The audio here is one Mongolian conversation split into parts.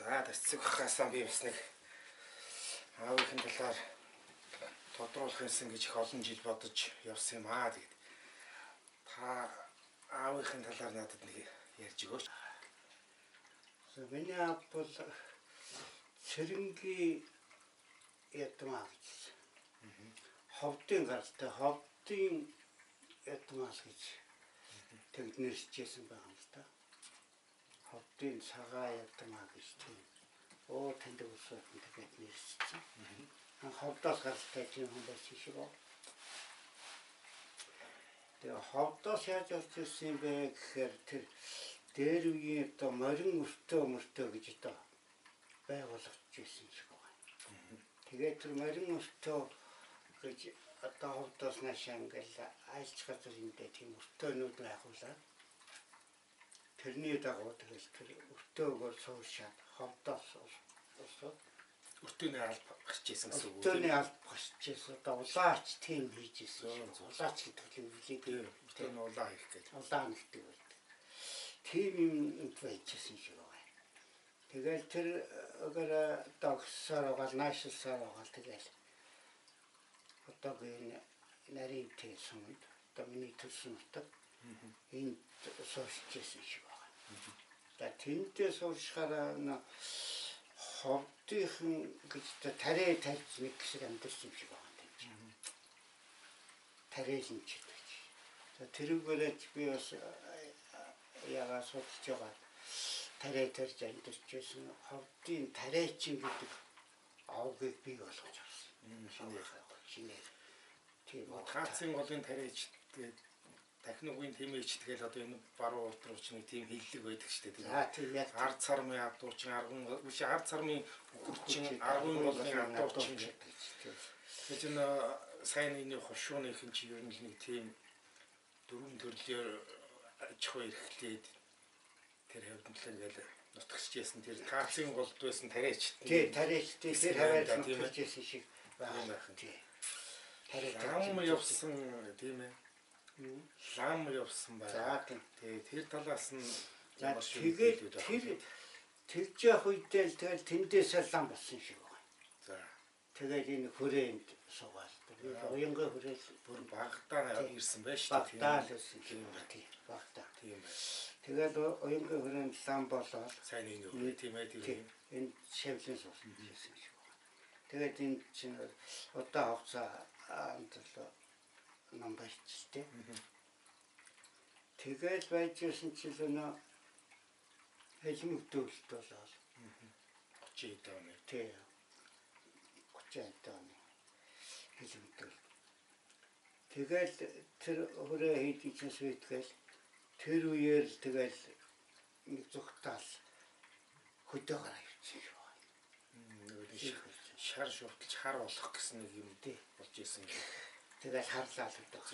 За тэцэг хасаа би бас нэг аавынхын талаар тодруулах юмсан гэж их олон жил бодож явсан юм аа. Тэгээд та аавынхын талаар надад нэг ярьж өгөөч. Миний аав бол Цэрэнгийн ядмаа гэж. Ховдын гаралтай ховдын ядмаа гэж тэгд нэрчээсэн байгаа юм л та. Ховдын цагаан ядмаа гэж тийм. Тэнд усаад тэгээд нэрчсэн. Ховдоос гаралтай тийм хүн байсан шиг байна. Тэгээ ховдоос яаж олж ирсэн юм бэ гэхээр тэр дээр үеийн одоо морин өртөө гэж одоо байгуулагдж ирсэн шиг байна. Тэгээд тэр морин өртөө гэж одоо ховдоос наашаа ингээл айлч газрынтэй тийм өртөөнүүд байгуулаад тэрний дагуу тэгэл тэр өртөөгөр суушаад ховдоос усаад Өртөөний алба гарч ирсэн гэсэн үг. Өртөөний алба гарч ирсэн. Одоо улаач тийм хийж ирсэн. Улаач гэдэг нь үлээ. Өртөөний улаа хийх гэж. Улаан гэдэг үү. Тийм юм байжсэн шиг байна. Тэгэл тэр öगर догсоор гал наашилсаар гал тэгэл одоогийн нарийн тэсэнд одоо миний төрсөн утга энд суурьжсэн шиг байна. За тэнтэй суурьшахаараа ховдынхан гэж тарай тарьж нэг хэсэг амьдэрсэн юм шиг байна тийм. Тарийлэн ч гэж. За тэрүүгээрээ би бас ягаа судалж байгаа. Тарай тарьж амьдэрч байсан ховдын тарайчин гэдэг авгийг бий болгож авсан. Шинээр. Тийм Таацын голын тарайч тэгээд Дахнуугийн тэмээч тэгэл одоо энэ баруун урд ч нэг тийм хиллэг байдаг шүү дээ. Тийм яг ард цармын авдуурчин аргун биш ард цармын үхэрчин аргун голны авдуурчин гэдэг. Тэгэхээр энэ сайн энэ хошууных нь чи ер нь нэг тийм дөрвөн төрлөөр аж ахуй эрхлээд тэр хавьд л ингээл нутагчжсэн тэр таацын голд байсан тарайч. Тийм тарайч тэр хавьд нутагчжсэн шиг байна. Тийм. Лам явсан тийм ээ. Лам явсан байна. Тэгээ тэр талаас нь тэгээд тэр тэгж явах үедээ л тэгэл тэндээс лам болсон шиг байна. За. Тэгээд энэ хүрээнд суугаад. Уянга хүрээл бүр багтаа ирсэн байж тээ. Багтаа л ирсэн юм байна. Тийм. Багтаа. Тийм байна. Тэгээд уянга хүрээнд лам болоод сайн нэг үү тийм ээ тийм. Энэ шавлын суусан гэсэн шиг байна. Тэгээд энэ чинь одоо хавцаа амтлаа нам байцтэй. Тэгээд байж ирсэн чинь нөө хэлмэгдүүлэлт болоод 30 оны. Тийм. 30 оны. Хэлмэгдүүлэлт. Тэгээд тэр хүрээ хийдий чинь сүйтгэл тэр үеэр тэгэл нэг зүгтаал хөдөөгөр авчихсан шүү. Шар шурталж хар болох гэсэн нэг юм болж исэн юм. Тэгэл харлаа л өгдөг.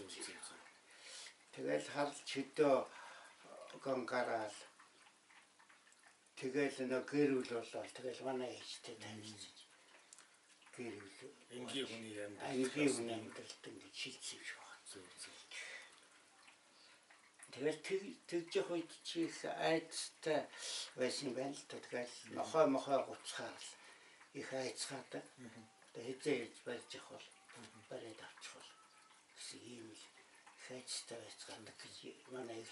Тэгэл харлж хөдөө гонгараад тэгэл нэг гэрүүл болоод тэгэл манай ээжтэй танилцсан. Гэрүүл энгийн хүний амьдралд ингэж шилжсэн шүү. Тэгэл тэгж явах үед чи айцтай байсан байна л тэгэл мохой гуцхаар их айцгаатай. Тэгээ хэзээ ирж барьж явах бол бариад авчих бол гэсэн ийм л хайцтай байцгаадаг гэж манай их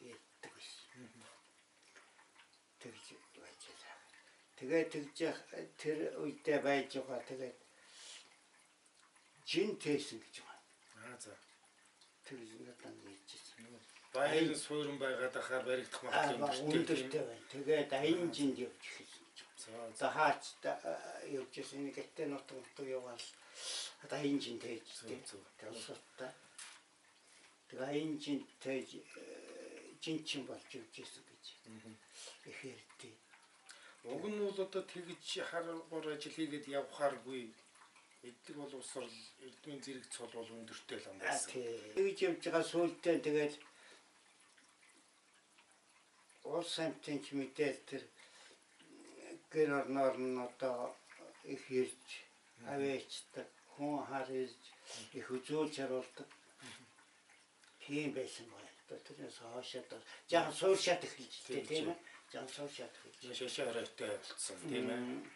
ярьдаг байсан. Тэгж байжлаа. Тэгээд тэгж тэр үедээ байж байгаа тэгээд жин тэсэн гэж байна. За. Тэр надад ярьжсэн. Баян суурин байгаад ахаар баригдах магадлал өндөртэй байна. Тэгээд аян жинд явж эхэлсэн. За хаач явж ирсэн нэг гэтээ нутаг яваал одоо аян жин тээж тэгээд аян жин тээж жинчин болж явж ирсэн гэж их ярьдээ. Уг нь бол одоо тэгж харгуур ажил хийгээд явхааргүй эдгээр бол усрал эрдмийн зэрэг цол бол өндөртэй л юм байсан. Тэгж явж байгаа сүүлдээ тэгээд улс амтын мэдээл тэр гэр орноор нь одоо их ирж авэачдаг хүн хар ирж их үзүүлж харуулдаг тийм байсан байна. Одоо тэрнээс хоошоод жаахан сууршаад эхэлж тийм ээ. Жаахан сууршаад эхэлж. Шашаа оройтой болцсон тийм ээ.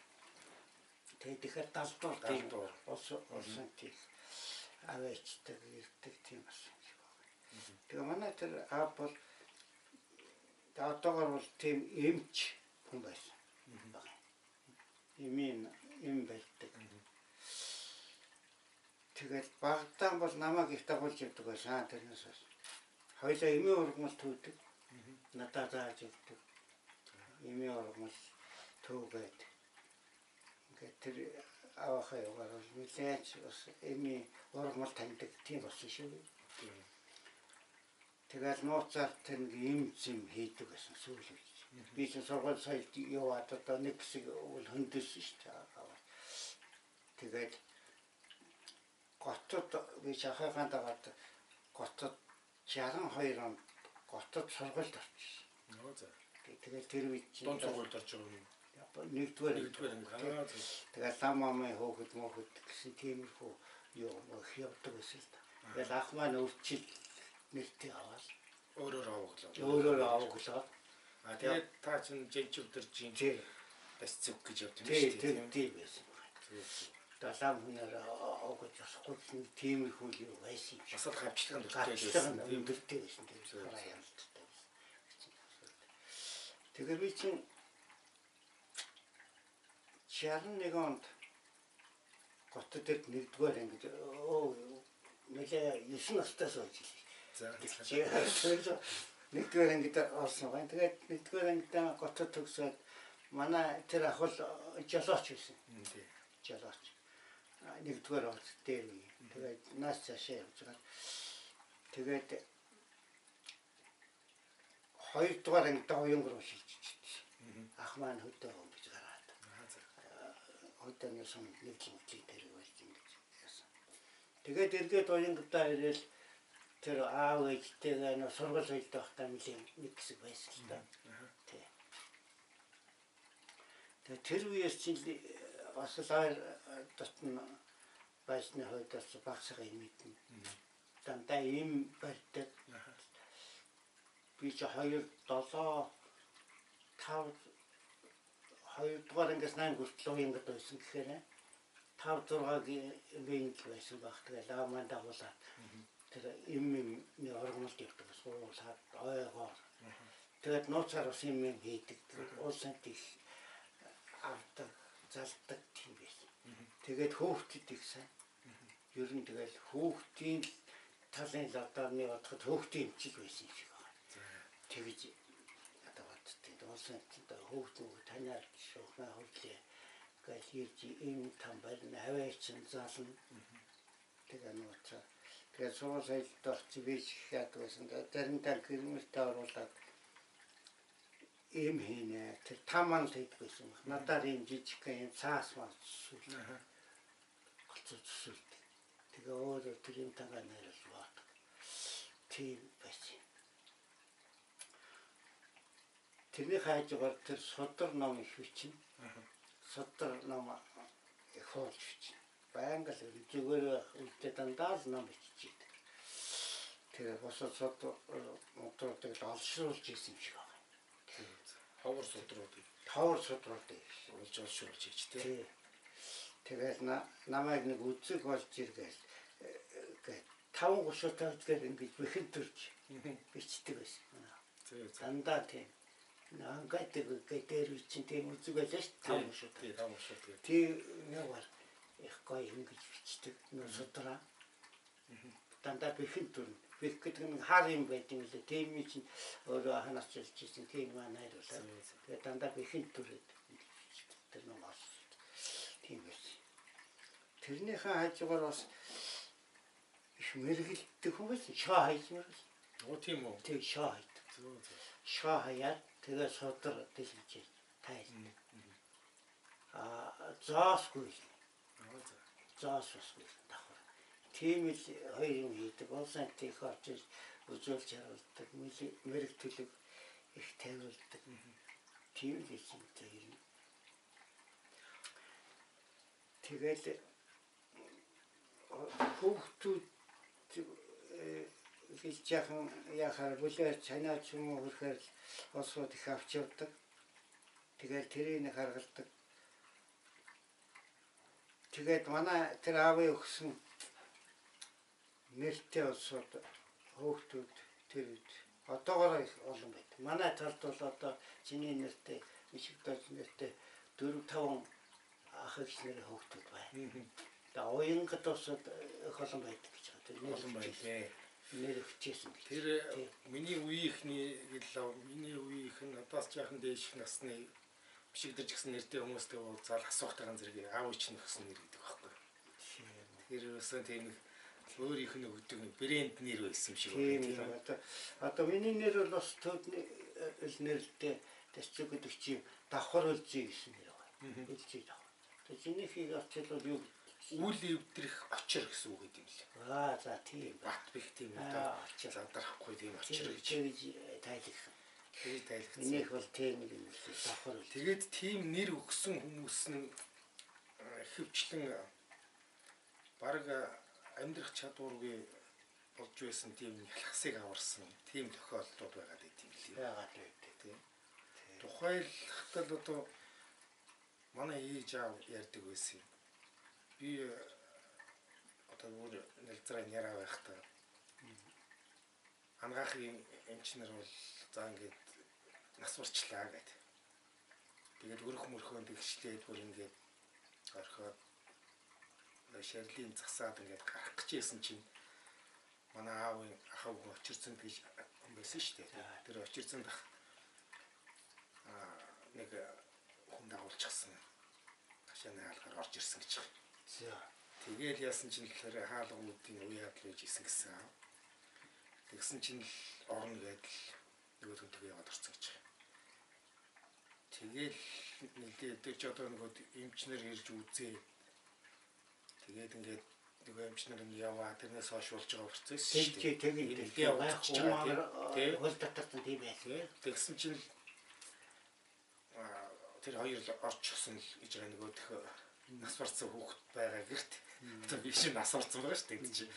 Тэгээд тэгэхээр далдуур тийм улсын тийм аваачдаг ирдэг тийм болсон юм шиг байна. Тэгээ манай тэр аав бол одоогор бол тийм эмч хүн байсан. Им байдаг. Тэгээд багтаан бол намайг их дагуулж явдаг байсан тэрнээс бас. Хоёлаа эмийн ургамал төвдөг. Надад зааж өгдөг. Эмийн ургамал төвгээд. Ингээд тэр авахаа яваар бол нэлээд бас эмийн ургамал таньдаг тийм болсон шүү. Тэгээд нууцаар тэр нэг юм хийдэг байсан сүүлж. Би ч сургууль сая яваад одоо нэг хэсэг үл хөндөсөн шүү дээ. Тэгээд готод би шахагаан дагаад готод 62 онд готод сургуульд орчихсон. Тэгээд тэр үед дунд сургуульд орж байгаа юм. Нэгдүгээр анги. Тэгээд ламамын хөөхд мөхөд гэсэн тиймэрхүү юу явдаг байсан л да. Тэгээд ах маань өрчил нэртэй аваад өөрөөр авааглаа. Тэгээд та чинь жижиг өдөржин бас зүг гэж явдаг юм шүү дээ. Тийм байсан. Далам хүнээр авах болохгүй тиймэрхүү юу байсан юм. Асал хавчлага өндөртэй байсан. Тэгэхээр би чинь 61 онд готод нэгдүгээр ангид нэлээ 9 настаас болж илээ. За. Нэгдүгээр ангид орсон байна. Тэгээд нэгдүгээр ангидаа готод төгсөөд манай тэр ах бол жолооч байсан. Жолооч. Нэгдүгээр орд дээр үе. Тэгээд наас цаашаа явж байгаа. Тэгээд хоёрдугаар ангидаа уянгар шилжчихсэн. Ах маань хөдөө өнгөж гараад. Хөдөөний сон нэгэн дээр байж ингэж яасан. Тэгээд эргээд уянгартаа ирээл тэр аав ээжтэйгээ нөө сургууль хийдэг байхдаа нэг хэсэг байсан л да. Тэгээд тэр үеэс чинь бас л дотн байсны хойдоос багсгаа юм мэднэ. Дандаа им барьдаг. Би ч 2 7 5 2-р ангиас 8 хүртэл уянгад байсан гэхээр 5 6-гийн бинг байсан баг. Тэгээд аав маань дагуулаад тэр им оргомолд явдаг бас уулаад ойгоор. Тэгээд нууцаар бас юм хийдэг. Уулсан тийш авдаг, залдаг тийм байсан. Тэгээд хөөхтөд их сайн. Ер нь тэгэл хөөхтийн талын лодорны бодоход хөөхтийн эмчил байсан юм шиг байна. Тэгэж одоо боддtiin. Уулсан тийш хөөхтөө таниад шуухна хөрлөө. Гэл ирж им там барин аваачин зална. Тэгээд нууцаар тэгээд суусайлд орч бич хаад байсан. Заримдаа гэрмэлтэй оруулаад им хийнэ. Тэр таман л хийдэг байсан. Надаар юм жижиг юм цаас мас сүл. Гоцсон. Тэгээ өөрөө тэр юм тагаа нэрэл бат. Тийм байсан. Тэрний хайжгаар тэр содор ном их бичнэ. Содор ном их хоолж бичнэ. Байнга л зүгээр үлдээ дандаа л ном бичиж. Тэгээ босоо содор моторыг олшруулж исэн юм шиг байна. Ховор судруудыг олж олшруулж хийж тээ. Тэгээд намайг нэг үзэг болж иргээл 5-30 тавьдгаар ингэж бэхэн төрж бичдэг байсан. Дандаа тийм. Ангадаг дээр үчин тийм үзэг байлаа шүү дээ. 5-30. Тийм нэг бол их гоё ингэж бичдэг. Нөө судраа. Дандаа бэхэн төрнө. Бэх гэдэг нь хар юм байдаг юм лээ. Тийм юм чинь өөрөө ханаас чилж ирсэн тийм маань найруулаад. Тэгээд дандаа бэхэн төрөд тэр номоос тийм байсан. Тэрнийхээ хажуугаар бас их мэргэлдэх хүн байсан. Шаа хаймаар. Тийм үү. Тэг шаа хайдаг. Шаа хаяад тэгээ содор дэлгэж тайлна. Заасгүй. Заасгүй давхар. Тийм л хоёр юм хийдэг. Улсын тийх орж үзүүлж харуулдаг. Мэрэг төлөв их тавиулдаг. Тийм л юм тийм. Тэгээд хүүхдүүд гэж яхан яхаар бүлээ цанаа ч юм уу хөрхөр осууд их авч явдаг. Тэгээд тэрийг харгалдаг. Тэгээд манай тэр аавын өгсөн нэртэй улсууд хөөгтүүд тэр одоогоор их олон байдаг. Манай талд бол одоо чиний нэртэй ишигдэж нэртэй 4-5 ах эгч нэр хөөгтүүд байна. Тэгээ уянгад усууд их олон байдаг гэж байна. Тэр Олон байлээ. нэр өгчээсэн. Тэр миний үеийнхний гэлээ миний үеийнх нь одоос жаахан дээш насны бишигдэж гисэн нэртэй хүмүүстэй уулзаал асуухтайгаан зэрэг аав ичнэ гэсэн нэр гэдэг байхгүй. Тэр өсөн тийм өөрийнх нь өгдөг нэг брэнд нэр байсан юм шиг байна. Одоо миний нэр бол бас төдний нэртэй тэсчиг гэдэг чи давхар үлзий гэсэн нэр байна. Үлзий давхар. Тэгээ чинийхийг очилол юу үл эвдрэх очир гэсэн үг юм лээ. За тийм. Бат бих тийм одоо задрахгүй тийм очир гэж тайлах. Тэгээд тайлхсан. Энийх бол тийм нэг юм давхар. Тэгээд тийм нэр өгсөн хүмүүс нь хөвчлэн баг амьдрах чадваргүй болж байсан тийм ялхсыг аварсан тийм тохиолдлууд байгаад байт юм лээ. Яагаад вэ тийм. Тухайлбал одоо манай ээж аав ярьдаг байсан юм. Би одоо өөр нэлзраа яраа байхдаа ангаахын эмчнэр бол за ингээд нас урчлаа гэдэг. Тэгээд өрх мөрхөнд ихшлээд бүр ингээд орхиод шарлийн засаад ингээд гарах гэж байсан чинь манай аавын ахав очирцэн гэж байсан шүү дээ. Тэр очирцэн дах нэг хүн дагуулчихсан. Хашааны хаалгаар орж ирсэн гэж. Тэгээд яасан чинь тэр хаалгуудын уяад л үж исэн гэсэн. Тэгсэн чинь л орно гэдэл нөгөө төгөө яваад орсон гэж. Тэгээд нэгдээ ч одоо нөгөө эмчнэр ирж үзээ. Тэгээд ингээд нөгөө эмчнэр нь яваа тэрнээс хойш болж байгаа процесс шүү дээ. Тэгээд явуулчих байгаа тийм. Хөл татсан тийм байх. Тэгсэн чинь тэр хоёр л орчихсон л гэж байгаа нөгөө нас барсан хүүхэд байгаа гэрт. Одоо би шиг нас барсан байгаа шүү дээ.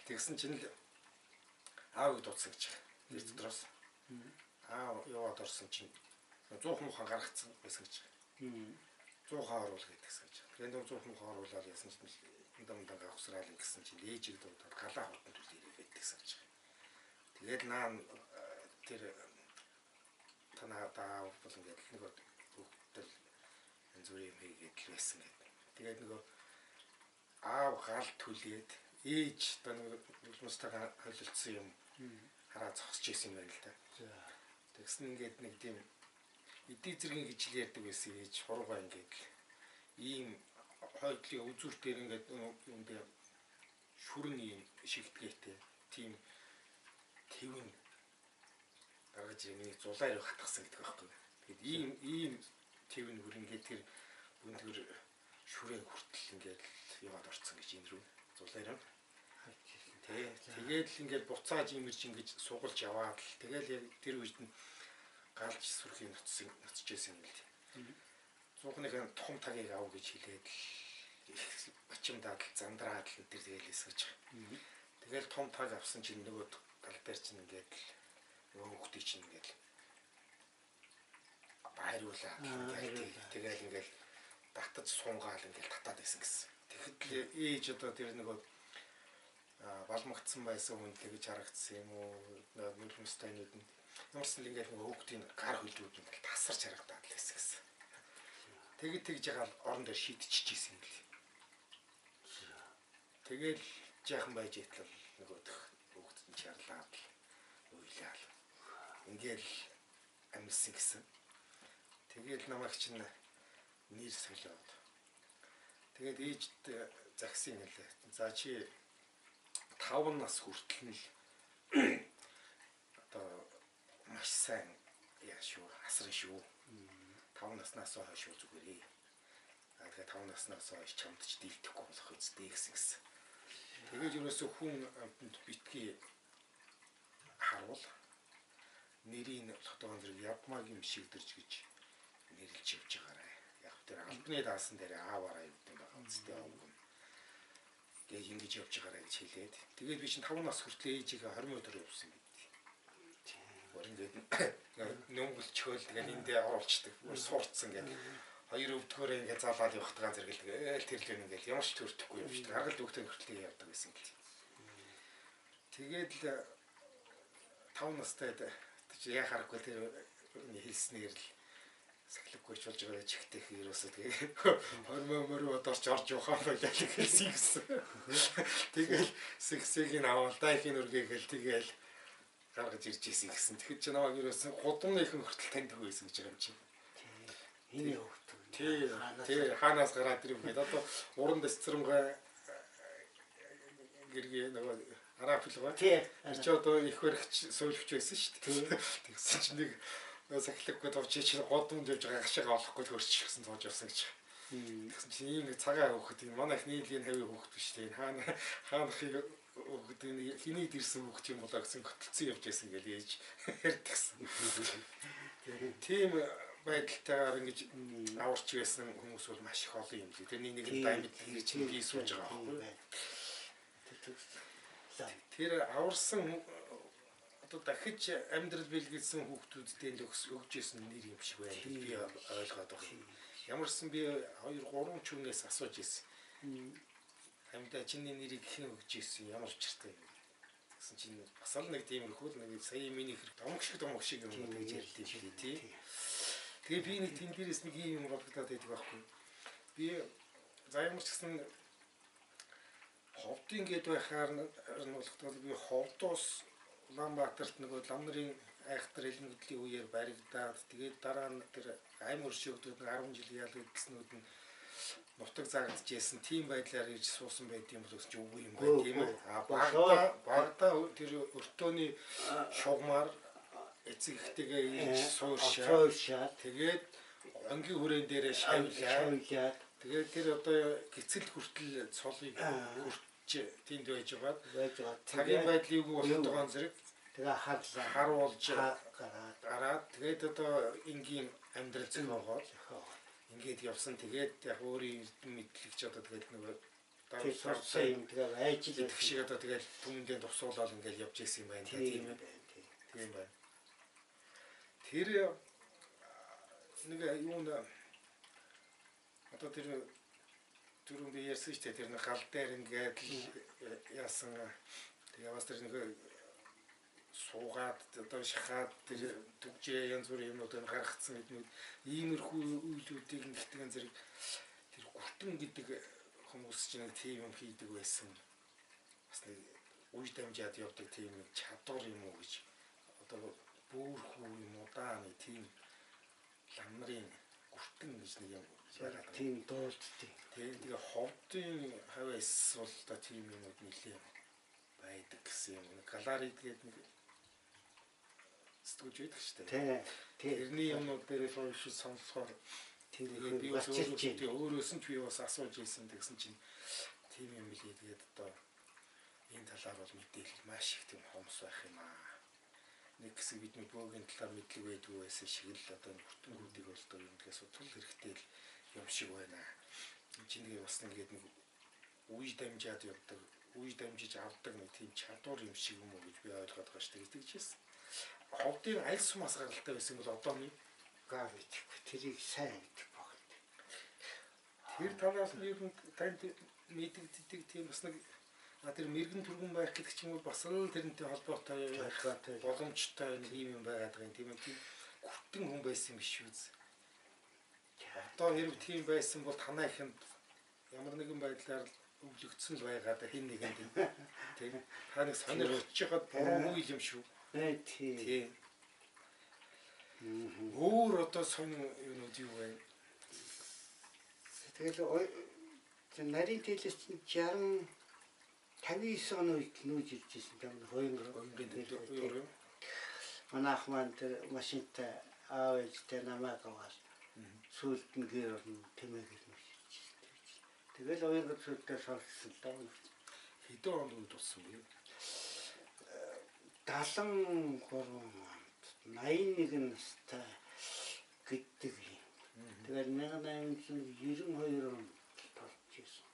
Тэгсэн чинь л аав дуудсан гэж. Тэр дотроос аав яваад орсон чинь 100 муухан гаргацсан байсан гэж. 100 хааруул гэдэгсэн гэж. Тэгээд 100 муухан хааруулаад яасан чинь дандаа гавсраал гэсэн чинь ээжиг дуудаад галаа хутанд үлээрээ гэдэгсэн гэж. Тэгээд наа тэр танаа даав бол ингээд нөгөө хүүхдэл зүрийн хийгээд байсан гэдэг. Тэгээд нөгөө аав гал түлээд ээж одоо нүглмэстайгаа холилдсон юм хараа зогсож исэн юм байна л да. Тэгсэн ингээд нэг тийм эдийн зэргийн гэж ярьдаг байсан ээж хуруугаа ингээд ийм хойдлын үзүүр дээр ингээд юундээ шүрэн ийм шигдгээтэй тийм тэвэн гаргаж нэг зулаар хатгсан гэдэг байхгүй. Тэгээд ийм тэвэн хөрөнгө тэр бүндгэр шүрэн хүртэл ингээд яваад орцсон гэж энэ рүү зулаар нь. Тэгээд ингээд буцааж имэрч ингэж сугалж яваад л тэгэл яг тэр үед нь галж сүрхийн ноцож байсан юм л. Цуухныхаа том тагийг ав гэж хэлээд л бачимдаад л зандраад л тэр тэгэл эсгэж. Тэгэл том таг авсан чинь нөгөө гал дээр чинь ингээд нөгөө хүүхдийг чинь ингээд байруулаад тэгэл ингээд татаж сунгаал ингээд татаад байсан гэсэн. Тэгэхэд ээж одоо тэр нөгөө балмагдсан байсан хүн л гэж харагдсан юм уу? Нүлмэстайнууд нь ямарсан л ингээд нөгөө хүүхдийн гар хөлдрүүд ингээд тасарч харагдаад л байсан гэсэн. Тэгэд тэгж ягаал орон дээр шидчихжсэн юм л. Тэгэл жаахан байж итэл нөгөө хүүхд нь чарлаад уйлал. Ингээл амьсан гэсэн. Тэгэл намайг чинь нэр солиод. Тэгээд ээжд загсан юм лээ. За чи 5 нас хүртэл нь одоо маш сайн яа шүү асран шүү. 5 наснаас хойш зүгээрээ. Тэгээд 5 наснаас хойш чамд ч дийлдэхгүй болох үстэй гэсэн. Тэгээд ерөөсөө хүн битгий харуул нэрийн болохдоо зэрэг явмаг юм шигдэрч гэж нэрлж явж байгаарай. Яг тэр албаны даасан дээр ааваараа юу гэдэг байгаа үстэй аав. гэж ингэж явж байгаарай гэж хэлээд. Тэгээд би чинь 5 нас хүртэл ээжигээ 20 өдөр явуулсан гэдэг. Ингээд нөмгөлчөөл тэгээд эндээ оруулцдаг. Суурцсан гэдэг. 2 өвдгөөр ингээд залаад явахтагаан зэрэг л тэрлэн ингээд ямар ч төрөхгүй юм шүү дээ. Харгалт өгтөө хүртэл явдаг гэсэн гэл. Тэгээд л 5 настай яхаарахгүй тэр хэлснээр л сахилггүйч болж байгаа чихтэй хөрөөсөө тэгээд хормоо одоорч орж явахаа байлаа гэсэн юм. Тэгэл сэгсэгийн аваалдаа ихийн үргээгээл тэгэл гаргаж ирж ийсэн гэсэн. Тэгэхээр чи намайг ерөөсөн гудамныхан хүртэл таньдаг байсан гэж байгаа юм чи. Энэ хөвгт. Тий хаанаас гараад ирв гэдэг. Одоо уран дэсцэрэмгай гэргээ нөгөө арафилгаа. Чи одоо их баригч суйлвч байсан шүү дээ. Тэгсэн чинь нэг сахилггүй товч чи годомд явж байгаа гашаага олохгүй төрчих гэсэн тоож явсан гэж. Тэгсэн чинь ийм нэг цагаан хөөхд юм. Манай ихний лийн хавийн хөөхд биш тийм. Хаанахыг хөөхд хиний дэрсэн хөөхд юм болоо гэсэн хөтөлцөн явж байсан гэж ээж ярьдагсан. Тийм байдалтайгаар ингэж аварч байсан хүмүүс бол маш их олон юм лээ. Тэрний нэг даймд чинь би сууж байгаа байхгүй. Тэр аварсан одоо дахиж амьдрал бэлгэлсэн хүүхдүүдтэй л өгж исэн нэр юм шиг байна. Би ойлгоод байна. Ямарсан би 2-3 чүнээс асууж исэн. Амьда чиний нэрийг хэн өгж исэн ямар учиртай юм. Гэсэн чинь бас л нэг тиймэрхүү нэг сая миний хэрэг домог шиг юм гэж ярьдээ шүү дээ тий. Тэгээ би нэг тэн дээрээс нэг юм бодогдоод байдаг байхгүй. Би за ямар ч гэсэн ховдын гээд байхаар нь болохдоо би ховдоос Улаанбаатарт нөгөө лам нарын айхтар элмэгдлийн үеэр баригдаад тэгээд дараа нь тэр аймаг өршөөгдөд 10 жил яалаг гэснүүд нь нутаг заагдчихсэн тийм байдлаар ирж суусан байт юм бол ч үгүй юм байна тийм ээ. Багада тэр өртөөний шугамар эцэг ихтэйгээ ирж сууршаа. Тэгээд ангийн хүрээн дээрээ шавлаа. Тэгээд тэр одоо гисэл хүртэл цолыг тэнд байж байгаа. Цагийн байдлыг болоод байгаа зэрэг тэгээ харуулж гараад тэгээд одоо энгийн амьдрал зохиогоод ингээд явсан. Тэгээд яг өөрийн эрдэм мэдлэгч одоо тэгээд нөгөө дараасан юм тэгээд ажил идэх шиг одоо тэгээд түмэндээ тусуулаад ингээд явж исэн юм байна тийм ээ. Тийм байна. Тэр нэг юу нэ одоо тэр түрүүн би ярьсан ч тэр нэг гал дээр ингээд яасан тэгээ бас тэр нэг суугаад одоо шахаад тэр төгжээ янз бүрийн юмнууд гаргацсан гэдэг иймэрхүү үйлүүдийг нэгтгэн зэрэг тэр гүртэн гэдэг хүмүүс чинь тийм юм хийдэг байсан. Бас нэг үе дамжаад явдаг тийм нэг чадвар юм уу гэж одоо бүөрхүү юм удаа нэг тийм лам нарын гүртэн гэж нэг юм яриад тийм дуулддаг. Тэгээ ховдын хавьяас бол та тийм юмуд нэлээ байдаг гэсэн юм. Галарид гэдэг нэг студио байдаг шүү дээ. Тэрний юмнууд дээрээ сууж сонсохоор тэгээд би өөрөөс нь би бас асууж ирсэн гэсэн чинь тийм юм билээ. Тэгээд одоо энэ талаар бол мэдээлэл маш их тийм хомс байх юм аа. Нэг хэсэг бидний бөөгийн талаар мэдлэг байдгүй байсан шиг л одоо хүртэнгүүдийг бол одоо юм дгээ судлах хэрэгтэй л юм шиг байна. Чиний бас ингээд нэг үе дамжаад явдаг, үе дамжиж авдаг нэг тийм чадвар юм шиг юм уу гэж би ойлгоод байгаа шүү дээ тэгжсэн. Ховдын аль сумаас гаралтай байсан бол одооний гав итгэхгүй тэрийг сайн идэх багт. Тэр талаас нь ер нь танд мэдэгддэг тийм бас нэг тэр мэрэгэн түргэн байх гэдэг чинь бас л тэрнтэй холбоотой боломжтой нэг юм байгаад байгаа юм тийм ээ. Гүртэн хүн байсан юм биш үү? Одоо хэрэг тийм байсан бол танаа ихэнд ямар нэгэн байдлаар өвлөгдсөн байгаад хин нэгэнд тийм та нэг сонирхож байгаад буруугүй юм шүү. Тийм. Өөр одоо сонин юунууд юу вэ? Тэгэл нарийн тэлээс чинь 59 он үед нүүж ирж ирсэн юм хоёр. Манай ах маань тэр машинтай аав ээжтэй намайг аваад сүлд нь гэр орно тэмээгэл мөшиж. Тэгэл хоёр сүлдээ сонссон л даа. Хэдэн онд үед болсон бэ? 73 онд 81 настай гэдэг юм. Тэгэл 1892 онд толж ирсэн.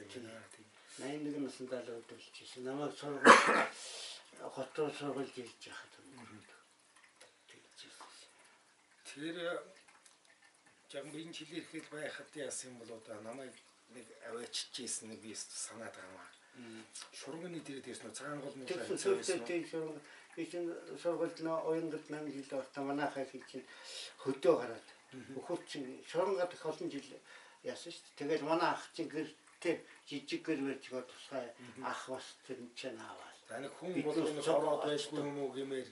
гэсэн юм байна. Тийм. 81 наснда л өдөлжсэн. Намайг сургууль хот руу сургууль ирж яхад. Тэр яг энэ жилийн ирэхэд байхад яасан юм бол одоо намайг нэг аваачижсэн нэг би санаад байгаа юм аа. Шурганы дээрээс нөө цагаан гол муу тийм би чинь сургуульд нөө уянгад 8 жил орто манайхаа чинь хөдөө гараад өхөр чинь шурангаад их олон жил яасан шүү дээ. Тэгээд манай ах чинь гэртээ жижиг гэр барьж гоо тусгай ах бас тэр чинь аваад. За нэг хүн болгоно ороод байлгүй юм уу гэмээр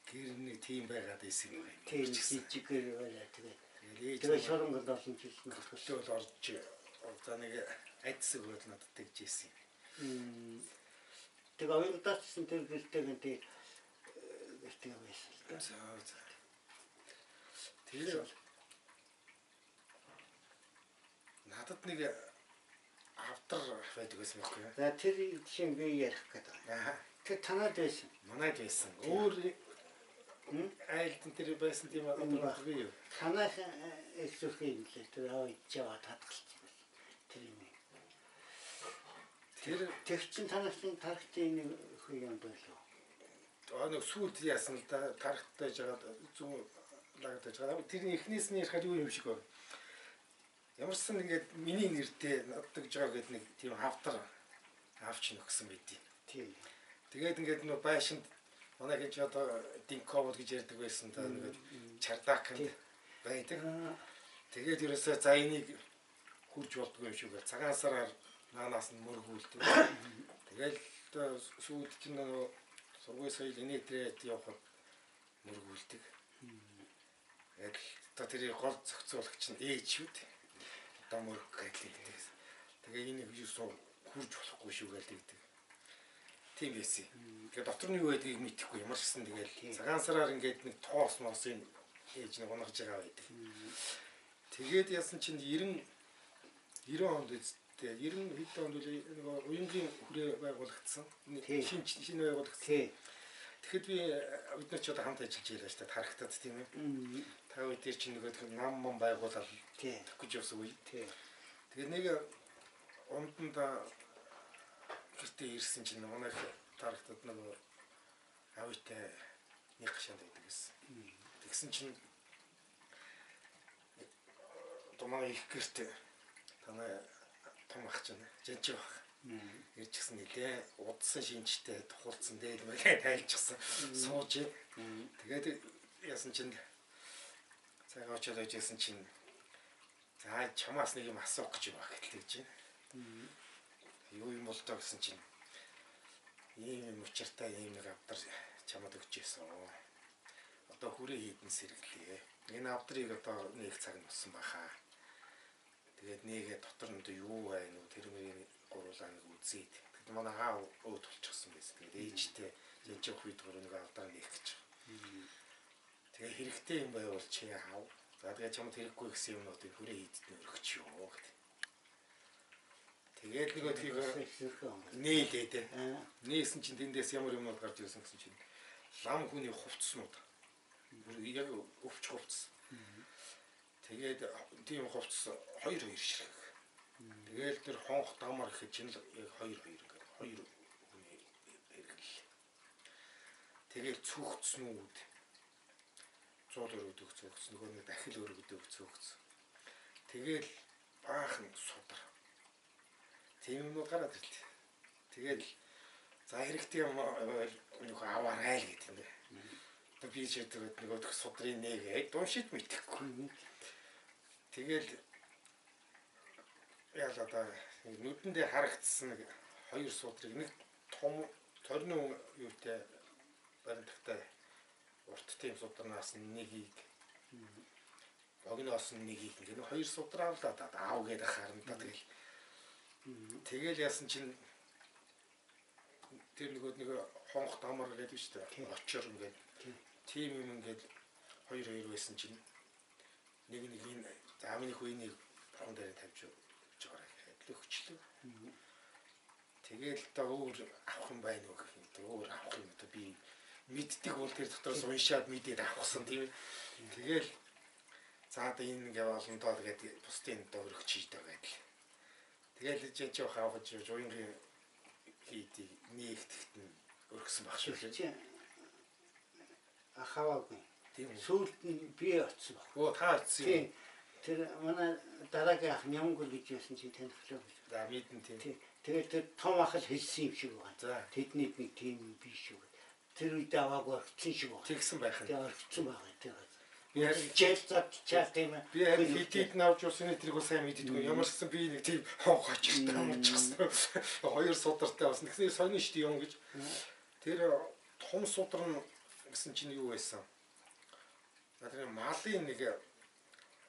гэр нэг тийм байгаад байсан юм байна. Тийм жижиг гэр бариа тэгээд шурангад олон жил хөдөө орж за нэг айдсаг бол надад тэгжсэн юм. Тэгээ оюутан тэр гэртээ гэдэг гэртээ байсан. За. Тэр надад нэг автар байдаг байсан байхгүй юу? За тэр чинь би ярих гэдэг. Тэр танад байсан. Манайд байсан. Өөр айлтан тэр байсан тийм автар юу? Танах эсвэрхий хэлээ. Тэр аваад яваад хатгалж байсан. Тэр юм. Тэр чин танахын тархтын нэг хөө юм байлоо. Нэг сүлд яасан л да тархтай жагаад зүүн лагтаж байгаа. Тэрний эхнээс нь ярихад юу юм шиг байна. Ямарсан ингээд миний нэртэй наддаг жаа гэдэг нэг тийм автар авч нөгсөн байдیں۔ Тийм. Тэгээд ингээд нөө байшинд манай гэж одоо динковод гэж ярьдаг байсан та нэг чардаканд байдаг. Тэгээд ерөөсөө за энийг хурж болдгоо юм шиг байна. Цагаан сараар наанаас нь мөргүүлдэг. Тэгэл сүүлд чинь нөө сургууль соёл инээтрээд явхад мөргүүлдэг. Яг та тэрийг гол зохицуулагч нь ээж шүү дээ. Одоо мөрг гэдэг. Тэгээ энийг юусоо хурж болохгүй шүү гэдэг. Тийм байсан. Тэгээ дотор нь юу байдгийг мэдэхгүй ямар ч гэсэн тэгэл цагаан сараар ингээд нэг тоос носын ээж нэг унгаж байгаа байдаг. Тэгээд яасан чинь 90 онд үстэй 90 хэд онд үл нэг уянгийн хүрээ байгуулагдсан. Шинэ байгуулагдсан. Тэгэхэд би бид нар ч одоо хамт ажиллаж байлаа шүү дээ тархтад тийм ээ. Та үед дээр чинь нөгөө нам байгуулаад тэгж явсан үе. Тэгээд нэг ондонда гэртээ ирсэн чинь манай тархтад нөгөө авитай нэг гашаанд байдаг гэсэн. Тэгсэн чинь томаа их гэртээ танай том ах чинь жинж баг. Ирчихсэн нэлээ удсан шинжтэй тухалцсан дээл мэлээ тайлчихсан сууж. Тэгээд яасан чинь цагаан очоод байжсэн чинь за чамаас нэг юм асуух гэж байна гэж байна. Юу юм бол тоо гэсэн чинь ийм учиртай ийм нэг авдар чамд өгч ийсэн. Одоо хүрээ хийдэн сэргэлээ. Энэ авдрыг одоо нэг цаг нь болсон баха. Тэгээд нэгэ дотор нь юу байна уу тэр мөрийн гуруулаа нэг үзээд. Тэгээд манай аав өөд болчихсон байсан. Тэгээд ээжтэй жинжих үед нэг авдар нээх гэж. Тэгээд хэрэгтэй юм байвал чи аав. За тэгээд чамд хэрэггүй гэсэн юмнуудыг хүрээ хийдэн өргөч юу гэдэг. Тэгээд нөгөө тийг нээлээд нээсэн чинь тэндээс ямар юмнууд гарч ирсэн гэсэн чинь лам хүний хувцснууд яг өвч хувцс. Тэгээд тийм хувцс 2 ширхэг. Тэгээл тэр хонх дамар гэхэд чинь л яг 2 ингээд 2 хүний хэрэглээ. Тэгээд цүгцнүүд 100 өргөдөг цүгц нөгөө нэг дахил өргөдөг цүгц. Тэгээл баахан судар. Тийм юм гараад ирлээ. Тэгэл за хэрэгтэй юм нэг аваарай л гэдэг юм бэ. Одоо би ч гэдэг нөгөө судрын нэгээ дуушид мэдэхгүй. Тэгэл яа л одоо нүдэндээ харагдсан нэг 2 судрыг нэг том торны юутай баримттай урт тийм сударнаас нэгийг огноос нэгийг ингээд 2 судраа авлаа да аав гэдэг харандаа тэгэл яасан чинь тэр нэг хонх дамар гэдэг шүү дээ. Очор ингээд тийм юм ингээд 2 байсан чинь нэг энэ заамны хүйний хон дээр тавьж байгаа гэхэд өгчлөө. Тэгэл та өөр авах юм байна уу гэх юм. Өөр авах юм одоо би мэддэг бол тэр дотроос уншаад мэдээд авахсан тийм. Тэгэл за одоо энэ ингээ болонтоо тэгээд бусдын одоо өргөч хийж байгаа гэдэг. Тэгэл жиж хавахж жуйнгийн хийдийг нээгдэхт нь өргөсөн баг шүү дээ. Ахаваагүй. Тийм үү. Сүүлд нь би очсон баг. Оо та очсон юм. Тэр манай дараагийн ах Нямгүр гэж байсан чи танилцлаа. За мэдэн тийм. Тэгээд тэр том ах л хэлсэн юм шиг байна. За. Тэдний нэг тийм биш үү. Тэр үед аваагүй орчихсон шиг байна. Тэгсэн байх нь. Тэгээд орчихсон байгаа тэр. Би яг жил завчаад тийм ээ. би яг хитийг навж уусны тэрийг бол сайн мэддэг. Ямар ч гэсэн би нэг тийм хоочихсан амарчихсан. Хоёр судартай бас нэгсээ сонино штий юм гэж. Тэр том судар нь гэсэн чинь юу байсан? Надрын малын нэг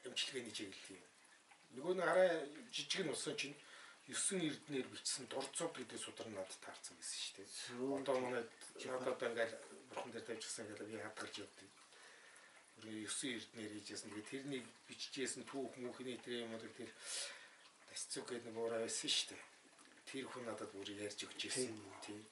эмчилгээний чиглэл юм. Нөгөө нэг арай жижиг нь усан чинь 9 эрдэнээр бичсэн дурцууд гэдэг судар надад таарсан байсан шүү дээ. Одоо манай одоо ингээл бурхан дээр тавьчихсан гэдэг би хадгалж явдیں۔ 9 эрдэнээр хийжсэн. Тэгээд тэрнийг бичижсэн түүх мөнхний тэр юм уу тэр тасцуг гэдэг нэг уураа байсан шүү дээ. Тэр хүн надад бүр ярьж өгч ирсэн. Тийм.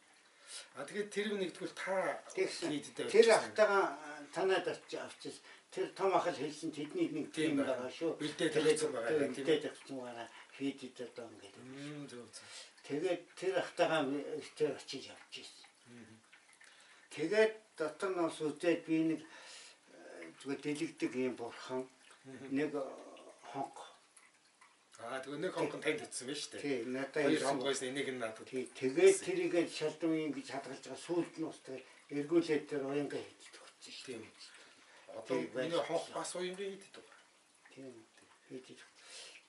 Тэгээд тэр нэгдүгээр та хийдтэй. Тэр ахтайгаа танаад авчиж тэр том ах л хэлсэн тэдний нэг тийм байгаа шүү. Бэлдээд хэлсэн байгаа. Бэлдээд хэлсэн байгаа. Хийдтэй доо ингээд. Зөв зөв. Тэгээд тэр ахтайгаа тэр очиж явж ирсэн. Тэгээд дотор нь бас үзээд би нэг зүгээр дэлгдэг юм бурхан нэг хонх. Тэгээ нэг хонхон танд утсан байна шүү дээ. Тий, надад хоёр хонх байсан энийг нь надад. Тий, тэгээд тэрийг шалдвын ингэж хадгалж байгаа сүүлд нь бас тэгээд эргүүлээд тэр уянга хийдэг утсан шүү дээ. Одоо миний хонх бас уянга хийдэг. Тийм. Хийдэг.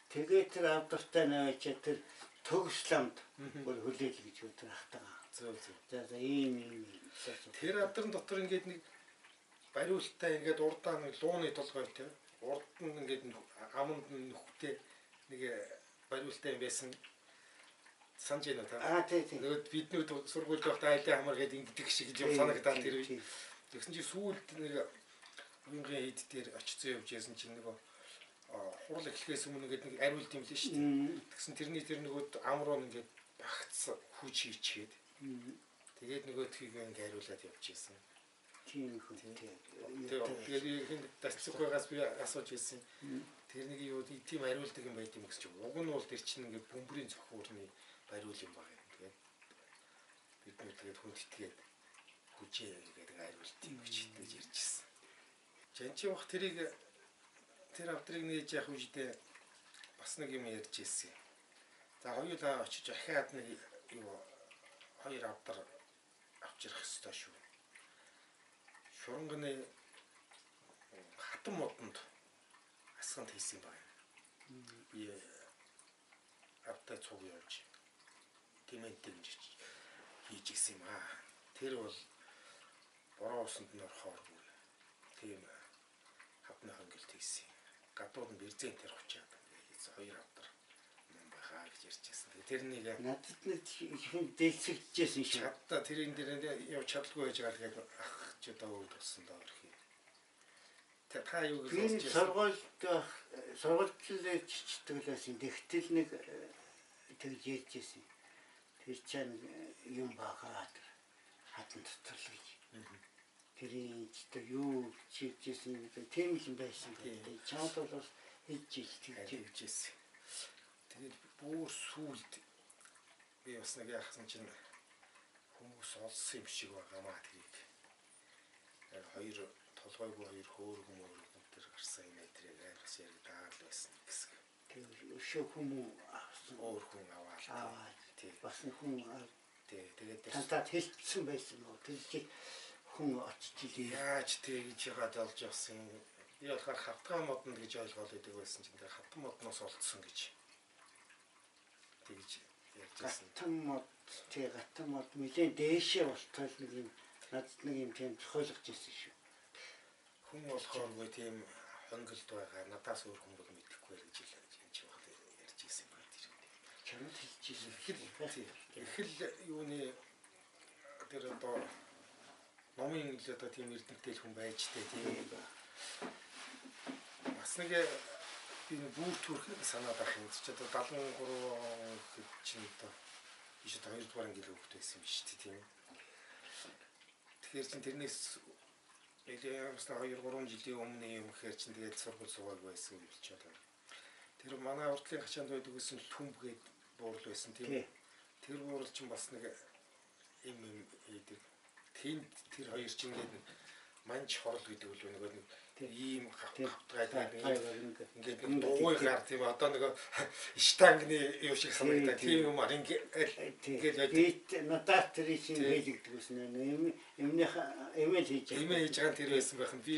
Тэгээд тэр авдартай наваач тэр төгсламд бүр хүлээл гэж өдөр ахтагаа. Зөв зөв. За ийм тэр авдрын дотор ингээд нэг бариултаа ингээд урдаа нэг лууны толгой тийм. Урд нь ингээд аманд нөхтэй нэг бариултаа юм байсан. Санаж байна та. тий. Нөгөө биднүүд сургуульд байхдаа айлын хамар гэдэг ингэдэг шиг юм санагдаад тэр үе. Тэгсэн чи сүүлд нэг уянгийн хэд дээр очицсан явж яасан чинь нөгөө хурал эхлэхээс өмнө ингээд нэг ариулт юм л шүү дээ. Тэгсэн тэрний тэр нөгөө ам руу ингээд багц хүч хийчихэд. Тэгээд нөгөөдхийг ингээд ариулаад явж яасан. Тийм хүн тийм. Тэгээд хин тасцах байгаас би асууж ирсэн. Тэр нэг юу тийм ариулдаг юм байт юм гэж чинь. Уг нь бол тэр чинь ингээд бөмбөрийн цохиурны бариул юм байна. Тэгээд бид нэр тэгээд хүнд итгээд хүчээ гэдэг ариулт юм гэж хэлж ярьжсэн. Жанчи бах тэрийг тэр авдрыг нээж явах үедээ бас нэг юм ярьж ирсэн. За хоёулаа очиж ахиад нэг юу хоёр авдар авчрах ёстой шүү. Шурунганы хатан модонд асганд хийсэн байна. Би автай цуг явж тэмэнтэй хийж гисэн юм аа. Тэр бол бороо усанд нь орохоор тийм хатны хонголт хийсэн. Гадуур нь бэрзэн тэр хүчээд хийсэн хоёр авдар юм байхаа гэж ярьжсэн. Тэр нэг надад нэг хүн дэлсэгдэжсэн шиг. Чадта тэрийн дээр явж чадалгүй байж байгаа тэгээд ах ч одоо өвд болсон даа гэх юм. Та юу гэж хэлж байна? Сургуульд чичтгэлээс тэгтэл нэг тэгж ярьжсэн. Тэр чинь юм багаад хатан дотор л гэж. Тэрийн ч юу чийжсэн тийм юм байсан. Чамд бол хийж хэлжсэн. Тэгээд бүр сүлд би бас нэг яхсан чинь хүмүүс олсон юм шиг байгаамаа тэрийг. Яг хоёр толгойгүй хоёр хөөргөн мөргөн гарсан юм тэрийг айхс яриад байсан гэсэн. Тэгээд өшөө хүмүүс авсан өөр хүн аваад тий бас хүн тий тэгээд тантад хэлсэн байсан уу тэр чи хүн очиж яаж тэгж яагаад олж явсан юм. Би болохоор хатган модонд гэж ойлгоод байдаг байсан чинь тэр хатан модноос олдсон гэж тэгж ярьжсэн. Гатан мод нэлээд дээшээ болтол нэг юм надад нэг юм тийм зохиолгож ирсэн шүү. Хүн болохооргүй тийм хонголд байгаа надаас өөр хүн бол мэдэхгүй л гэж юм чи баг ярьж ирсэн байна тэр. Чамд хэлжсэн. Эхэл юуны тэр одоо номын л одоо тийм эрдэнэтэй хүн байж тээ тийм. Бас нэг би бүр төрх санаад ах юм чи одоо 73 чинь одоо биш одоо 2 дугаар англи хөвгт байсан юм биш тийм. Тэгэхээр чин тэрнээс бас 2-3 жилийн өмнө юм гэхээр чин тэгээд сургууль суугааг байсан юм болчиход байна. Тэр манай уртлын хачаанд байдаг гэсэн төмбгээд буурал байсан тийм. Тэр буурал чинь бас нэг юм хийдэг. Тэр хоёр чинь ингээд манж хорол гэдэг үл нөгөө нэг ийм хавтгай ингээд нэг дугуй гар тийм одоо нэг штангны юу шиг санагдаа тийм юм аа ингээд надад тэр чинь хийлэгдэг гэсэн юм эмээл хийж байгаа тэр байсан байх нь би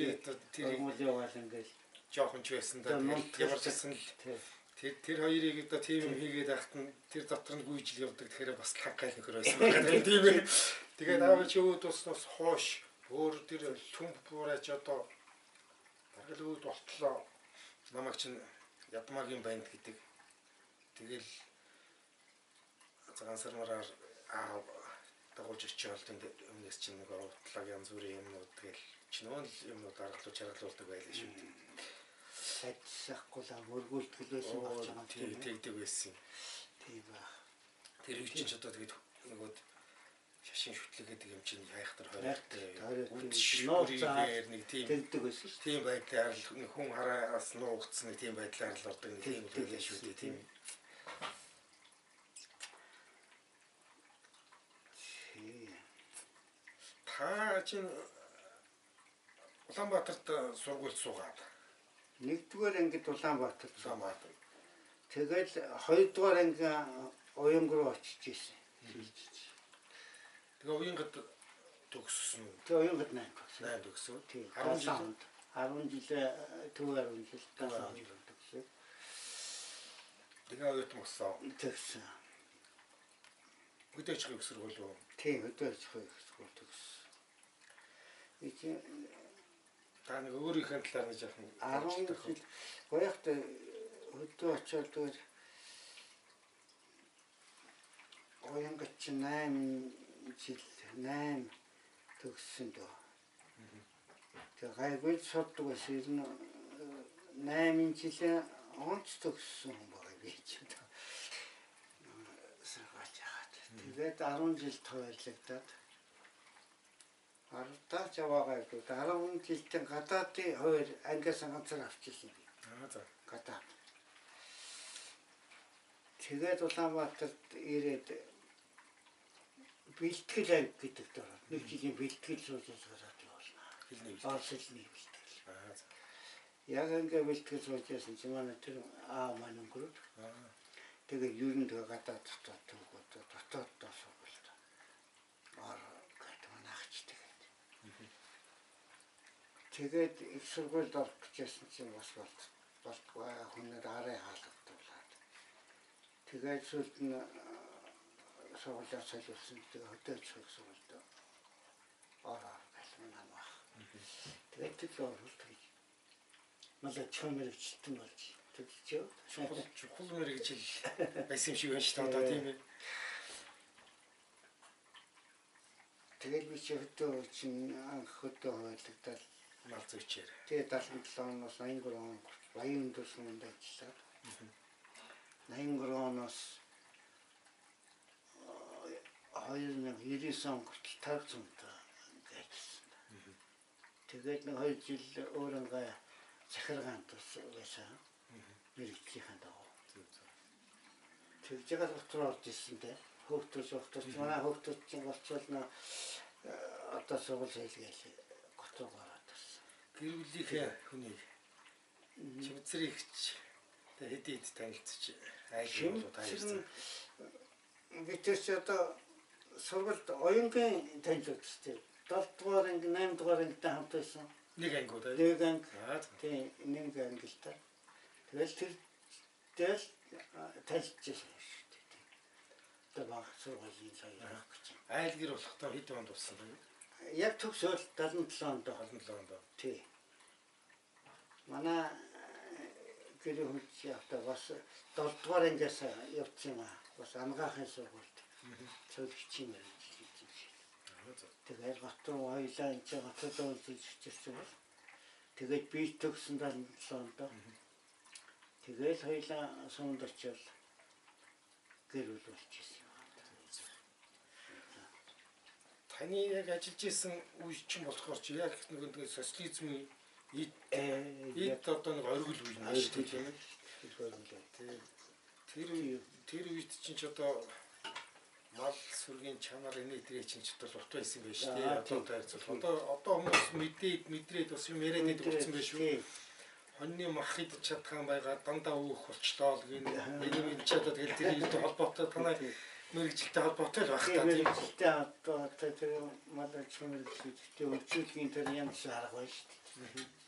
тэр яваал ингээд жоохон ч байсан да ямар ч гэсэн тэр хоёрыг одоо тийм юм хийгээд ахт нь тэр дотор нь гүйжил явдаг тэгэхээр бас хаггайл нөхөр байсан байна тийм ээ. Тэгээд аав чи өөд бас хоош өөр тэр түн буураач одоо бараг өөд болтлоо намайг чинь ядмаагийн банд гэдэг тэгэл цагаансармараар дагуулж очиод тэнд өмнөөс чинь нэг утлаг янз бүрийн юмнууд тэгэл чинөө юмнууд аргалууч харгалуулдаг байлаа шүү дээ. Сайдсахгүй л өргүүлдэг байсан болж байгаа тийм тэгдэг байсан. Тийм ба. Тэр үе чинь ч одоо тэгээд нөгөөд шашин шүтлэг гэдэг юм чинь хайхтар хоёроор нэг тийм тэгдэг байсан. Тийм байдлаар нэг хүн хараас нуугдсан нэг тийм байдлаар л ордог нэг тийм байлаа шүү дээ тийм. Та чинь Улаанбаатарт сургуульд суугаад нэгдүгээр ангид Улаанбаатар. Тэгэл хоёрдугаар анги Уянг руу очиж ирсэн. Тэгээ Уянгад төгссөн. Тэгээ Уянгад 8 төгсөө. Тийм. 10 жил төв 10 жил төгсөө. Тэгээ оюут мөсөн. Төгссөн. Өдөөж их сургууль уу? Тийм, өдөөж их сургууль төгссөн. Та нэг өөрийнхөө талаар нэг яахан 10 жил гоёхт өдөө очиод тэр Уянгад чи 8 төгссөн дөө. Тэгээ гайгүй соддог байсан. 8 жил онц төгссөн юм байна би ч одоо. Саргаач яагаад. Тэгээд 10 жил тойлогдоод Ардаач яваагаа гэдэг 10 жилийн гадаадын хоёр ангиас ганцаар авчихсан. За. Гадаад. Тэгээд Улаанбаатарт ирээд бэлтгэл анги гэдэг дөрөв. Нэг жилийн бэлтгэл суулгаж гараад явуулна. Хэлний бэлтгэл. За. Яг ингээ бэлтгэл суулжсэн чинь манай тэр маань өнгөрөөд. Тэгээд юу нэг гадаад дотоод суувал. Тэгээд их сургуульд орох гэжсэн чинь бас болтгоо хүнээр арай хаалгадуулаад. Тэгээд сүлд нь сургуулиар солиулсан. Тэгээд хөдөөж их сургуульд ороо гэсэн намаа. Тэгээд тэр сургуульд малаа чөмөрөгчлөлтөн болж тэгчихв. Чухал мэрэгжил байсан юм шиг байна шүү дээ тийм ээ. Тэгээд би чи хөдөө чинь анх хөдөө хаваалагдаад мал зүйчээр. Тэгээд 77 оноос 83 он баян өндөрсөн хүнд ажиллаад 83 оноос 2009 он хүртэл тав зунтаа ажилласан. Тэгээд нэг 2 жил өөрөнгөө захиргаанд байсан. Мэргэжлийн дагуу. Тэгж байгаа доктор орж ирсэн дээ. Хөөхтөс манай хөөхтөс чинь болцвол одоо сургууль хийлгээл готроо гараад ирсэн. Гэр бүлийнхээ хүний Чимцэрэгч хэд танилцчих айлгуулуу таажсан. Би тэр чи одоо сургуульд оюунгийн танилцуулсан. 7 дугаар анги 8 дугаар ангитай хамт байсан. Нэг анги уу? Нэг анги. Тийм нэг анги л та. Тэгэл танилцчихсан шүү дээ. Одоо баг сургуулийн сая явах гэж. Айл гэр болохтой хэд онд болсон бэ? Яг төгсөөл 77 онд. 77 онд. Тий. Манай гэр хүч явтаа бас 7 дугаар ангиас явчихсан юм аа. Бас амгаахын сургуульд. Цөлгчийн мэргэжил гэж юм. Тэгээд готроо хоёлаа энэ ч готроо үзчихсэн бол тэгээд би төгсөн 77 онд. Тэгээд хоёлаа суунд очил гэр бүл болчихсон. Таны яг ажиллаж исэн үе чинь болохоор чи яг нэг социализмын эд одоо нэг оргил үе нь шүү дээ тийм ээ. Тэр үед чинь ч одоо мал сүргийн чанар энэдрээ чинь ч одоо урт байсан байж тээ. Одоо таарцвал одоо хүмүүс мэдрээд бас юм яриад байдаг болсон байх шүү. Хоньны мах идэж чадхан байгаа дандаа өөх болчлоо л гин энэ ч одоо тэгэл тэр холбоотой танай мэрэгжилтэй холбоотой л байх та тийм. Мэрэгжилтэй холбоотой тэр мал чимэрлэгтэй өрчүүлгийн тэр янз арга байна шүү дээ.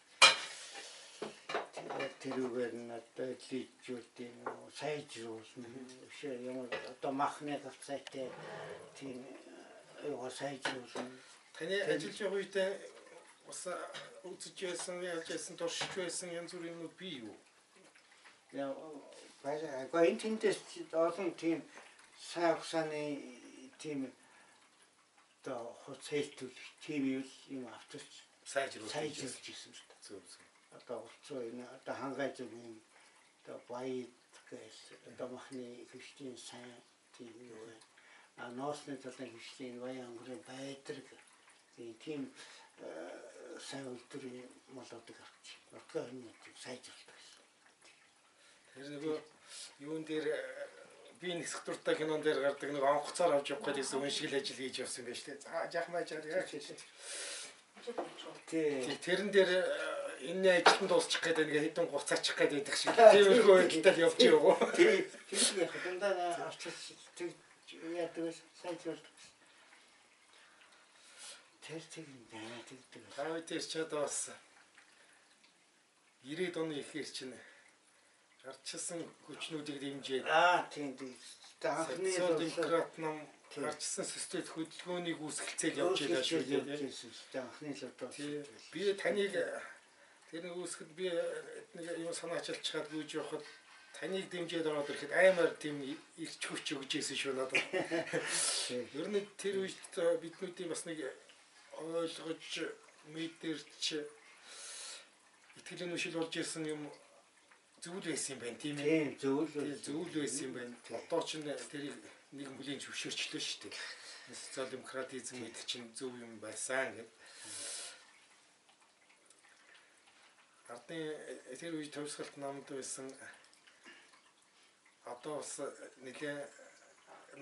тэрүүгээр нь одоо лийжүүлдэг сайжруулна юм одоо махны гавцаатай тийм юу сайжруулна. Таны ажиллаж байгаа үед бас үзэж байсан, яаж байсан, туршиж байсан янз бүрийн юмнууд бий юу? Яа, баяа энэ тэндээс олон тийм сайн ухааны тийм одоо хоцэлтүүл тийм юм авточ сайжруулж ирсэн шүү дээ. Зөв. Одоо урцоо энэ одоо хангай зүгийн одоо баяд гэж одоо махны хөвчтийн сайн тийм юу вэ? Ноосны талын хөвчтийн баян өнгөрийн байдаг тийм сайн үлдэрийн молоодыг авч одоо энэ сайжруулдаг. Тэр нөгөө юун дээр би нэг сэтгүүртэй кинон дээр гардаг нэг онцгцоор авч явах гэсэн үн шиг л ажил хийж явсан байж тээ. За жахмаажаар яа гэж. Тэрэн дээр энэ ажилтан дуусчих гэдэг нэг хэдэн гуцаачих гэдэг шиг тиймэрхүү байдалтай явж яваа. Тийм яг дандаа авчиж тэг яадаг сайжруулдаг. Тэр тэгдэг. Тав дээр ч одоо бас 90-ад оны ихээр чинь гарчсан хүчнүүдийг дэмжиж тийм анхны демократ нам гарчсан систем хөдөлгөөнийг үүсгэлцээд явж байлаа шүү дээ. Анхны л одоо би таныг тэр нэг үүсгэд би нэг юм санаачилж чад гүйж явахад таныг дэмжиж ороод ирэхэд аймаар тийм ирч хүч өгж ийсэн шүү надад. Ер нь тэр үед биднүүдийн бас нэг ойлгож мэдэрч итгэлийн үшил болж ирсэн юм зөвл байсан юм байна тийм ээ. Зөвл байсан юм байна. Одоо ч тэрийг нэгэн бүлийн зөвшөөрчлөө шүү дээ. Социал демократизм гэдэг чинь зөв юм байсан гэдэг. Ардын тэр үе төвсгалт намд байсан одоо бас нэлээ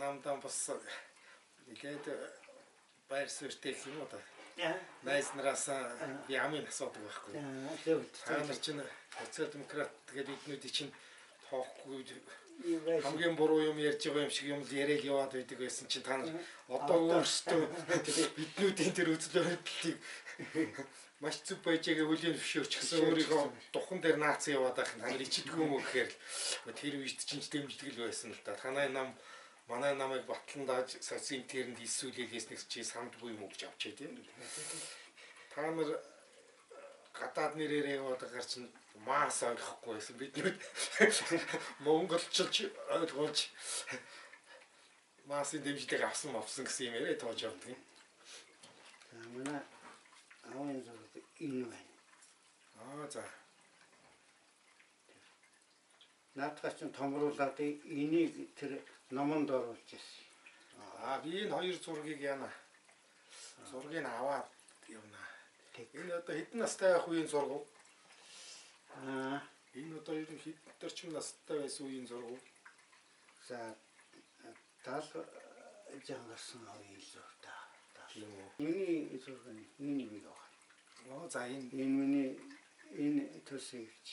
намдан бас нэлээд байр суурьтай юм уу та. Найз нараас би амын асуудаг байхгүй. Та нар чинь социал демократ гэдэг эднүүдийн чинь тоохгүй хамгийн буруу юм ярьж байгаа юм шиг юм яриад яваад байдаг байсан чинь та нар одоо өөрсдөө биднүүдийн тэр үзэл баримтлалыг маш зүг байж байгаа хөлийн зөвшөөрч гэсэн өөрийгөө духан дээр наацсан яваад байх нь танай ичдэггүй юм уу гэхээр тэр үед чинь дэмждэг л байсан л да. Танай нам манай намайг батлан дааж социализм тэрэнд хийсүүлээс нэг чи сандгүй юм уу гэж авчээ тийм. Та нар гадаад нэрээр яваад байгаа чинь маас ойлгохгүй байсан биднүүд монголчилж ойлгуулж маасын дэмжлэг авсан гэсэн юм яриа тоож явдаг. Манай аавын зөв энэ байна. За. Наадхаас чинь томруулаад энийг тэр номонд оруулж ирсэн. Би энэ хоёр зургийг яана. Зургийг аваад явна. Энэ одоо хэдэн настай байх үеийн зураг? Энэ одоо ер нь хэдэн орчим настай байсан үеийн зураг? За 70 жангасан үеийн зураг та. Миний зураг энэ бий байгаа. За энэ миний энэ төсөйч.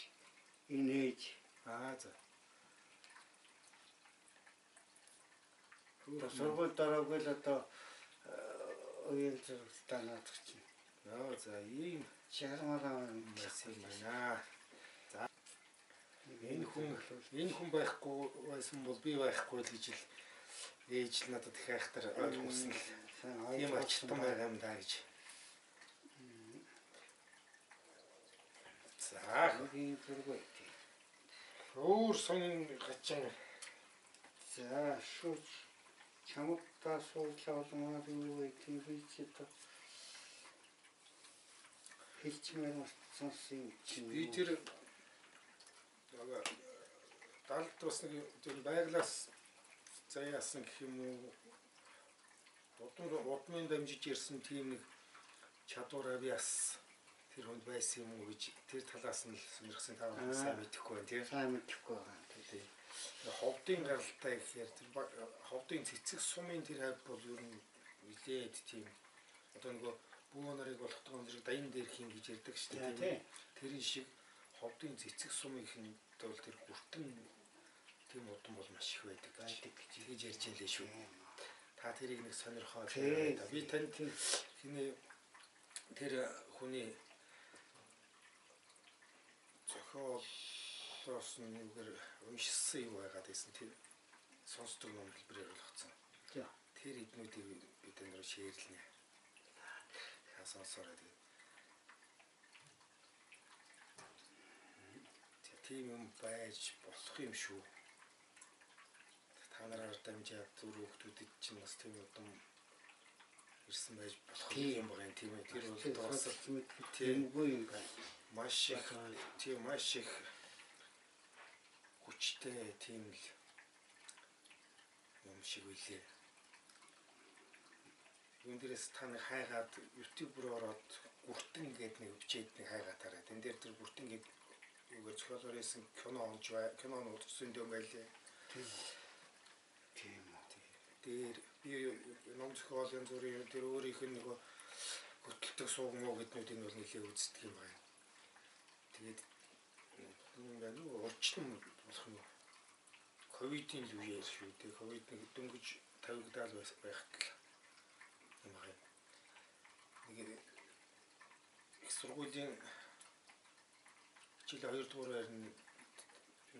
Энэ ээж. За. Сургууль дараагүй л одоо үеийн зурагтай наадах чинь. За ийм чармаараа байсан байна. За энэ хүн байхгүй байсан бол би байхгүй л гэж л ээж л надад их айхтар ойлгуулсан л ийм ажилтан байгаа юм да гэж. За энэ зураг өөр сонин гачин. За шууд чамдаа суулаа болмаар юу вэ тийм ч хэлчмээр сонсон чинь би тэр талд бас нэг тэр байглаас заяасан гэх юм уу удмын дамжиж ирсэн тийм нэг чадвар авьяас тэр хүнд байсан юм уу гэж тэр талаас нь сонирхсан таваа сайн мэдэхгүй байна тийм. Сайн мэдэхгүй байна тийм. ховдын гаралтай гэхээр тэр ховдын цэцэг сумын тэр хавь бол ер нь нэлээд тийм одоо нөгөө бөө нарыг болгохдоо зэрэг даян дээр хийн гэж ярьдаг шүү дээ. Тэрийн шиг ховдын цэцэг сумынх нь бол тэр хүртэн тийм удам бол маш их байдаг гэж ярьж байлээ шүү. Та тэрийг нэг сонирхоо. Би танд хиний тэр хүний зохиолоос нэгээр уншсан юм байгаад байсан тийм сонсдог ном хэлбэрээр болгоцсон. Тэр эднүүдийг бид энэ рүү шеэрлэнэ. Сонсороо тэгээд тийм юм байж болох юм шүү. Та нараар дамжаад зүр хүүхдүүдэд чинь бас тийм удам ирсэн байж болох юм байна тийм ээ. Тэр бол доос тиймгүй юм байна. Маш их хүчтэй тийм л юм шиг үлээ. Юун дээрээс та нэг хайгаад YouTube руу ороод бүртэн гэдэг нэг өвчээд нэг хайгаад хараа. Тэн дээр тэр бүртэн гэдэг юугаар зохиолоор хийсэн кино нуудсан юм байлээ. Тийм. Тэр би ном зохиолын зүрийн тэр өөрийнх нь нөгөө хөтөлтөг суугмоо гэднүүд энэ бол нэлээд үздэг юм байна. Тэгээд нөгөө орчин болох нь ковидын л үеэр шүү дээ. Ковид нэг дөнгөж тавигдаад байхад л юм байна. Нэг их сургуулийн хичээл 2 дугаар байрны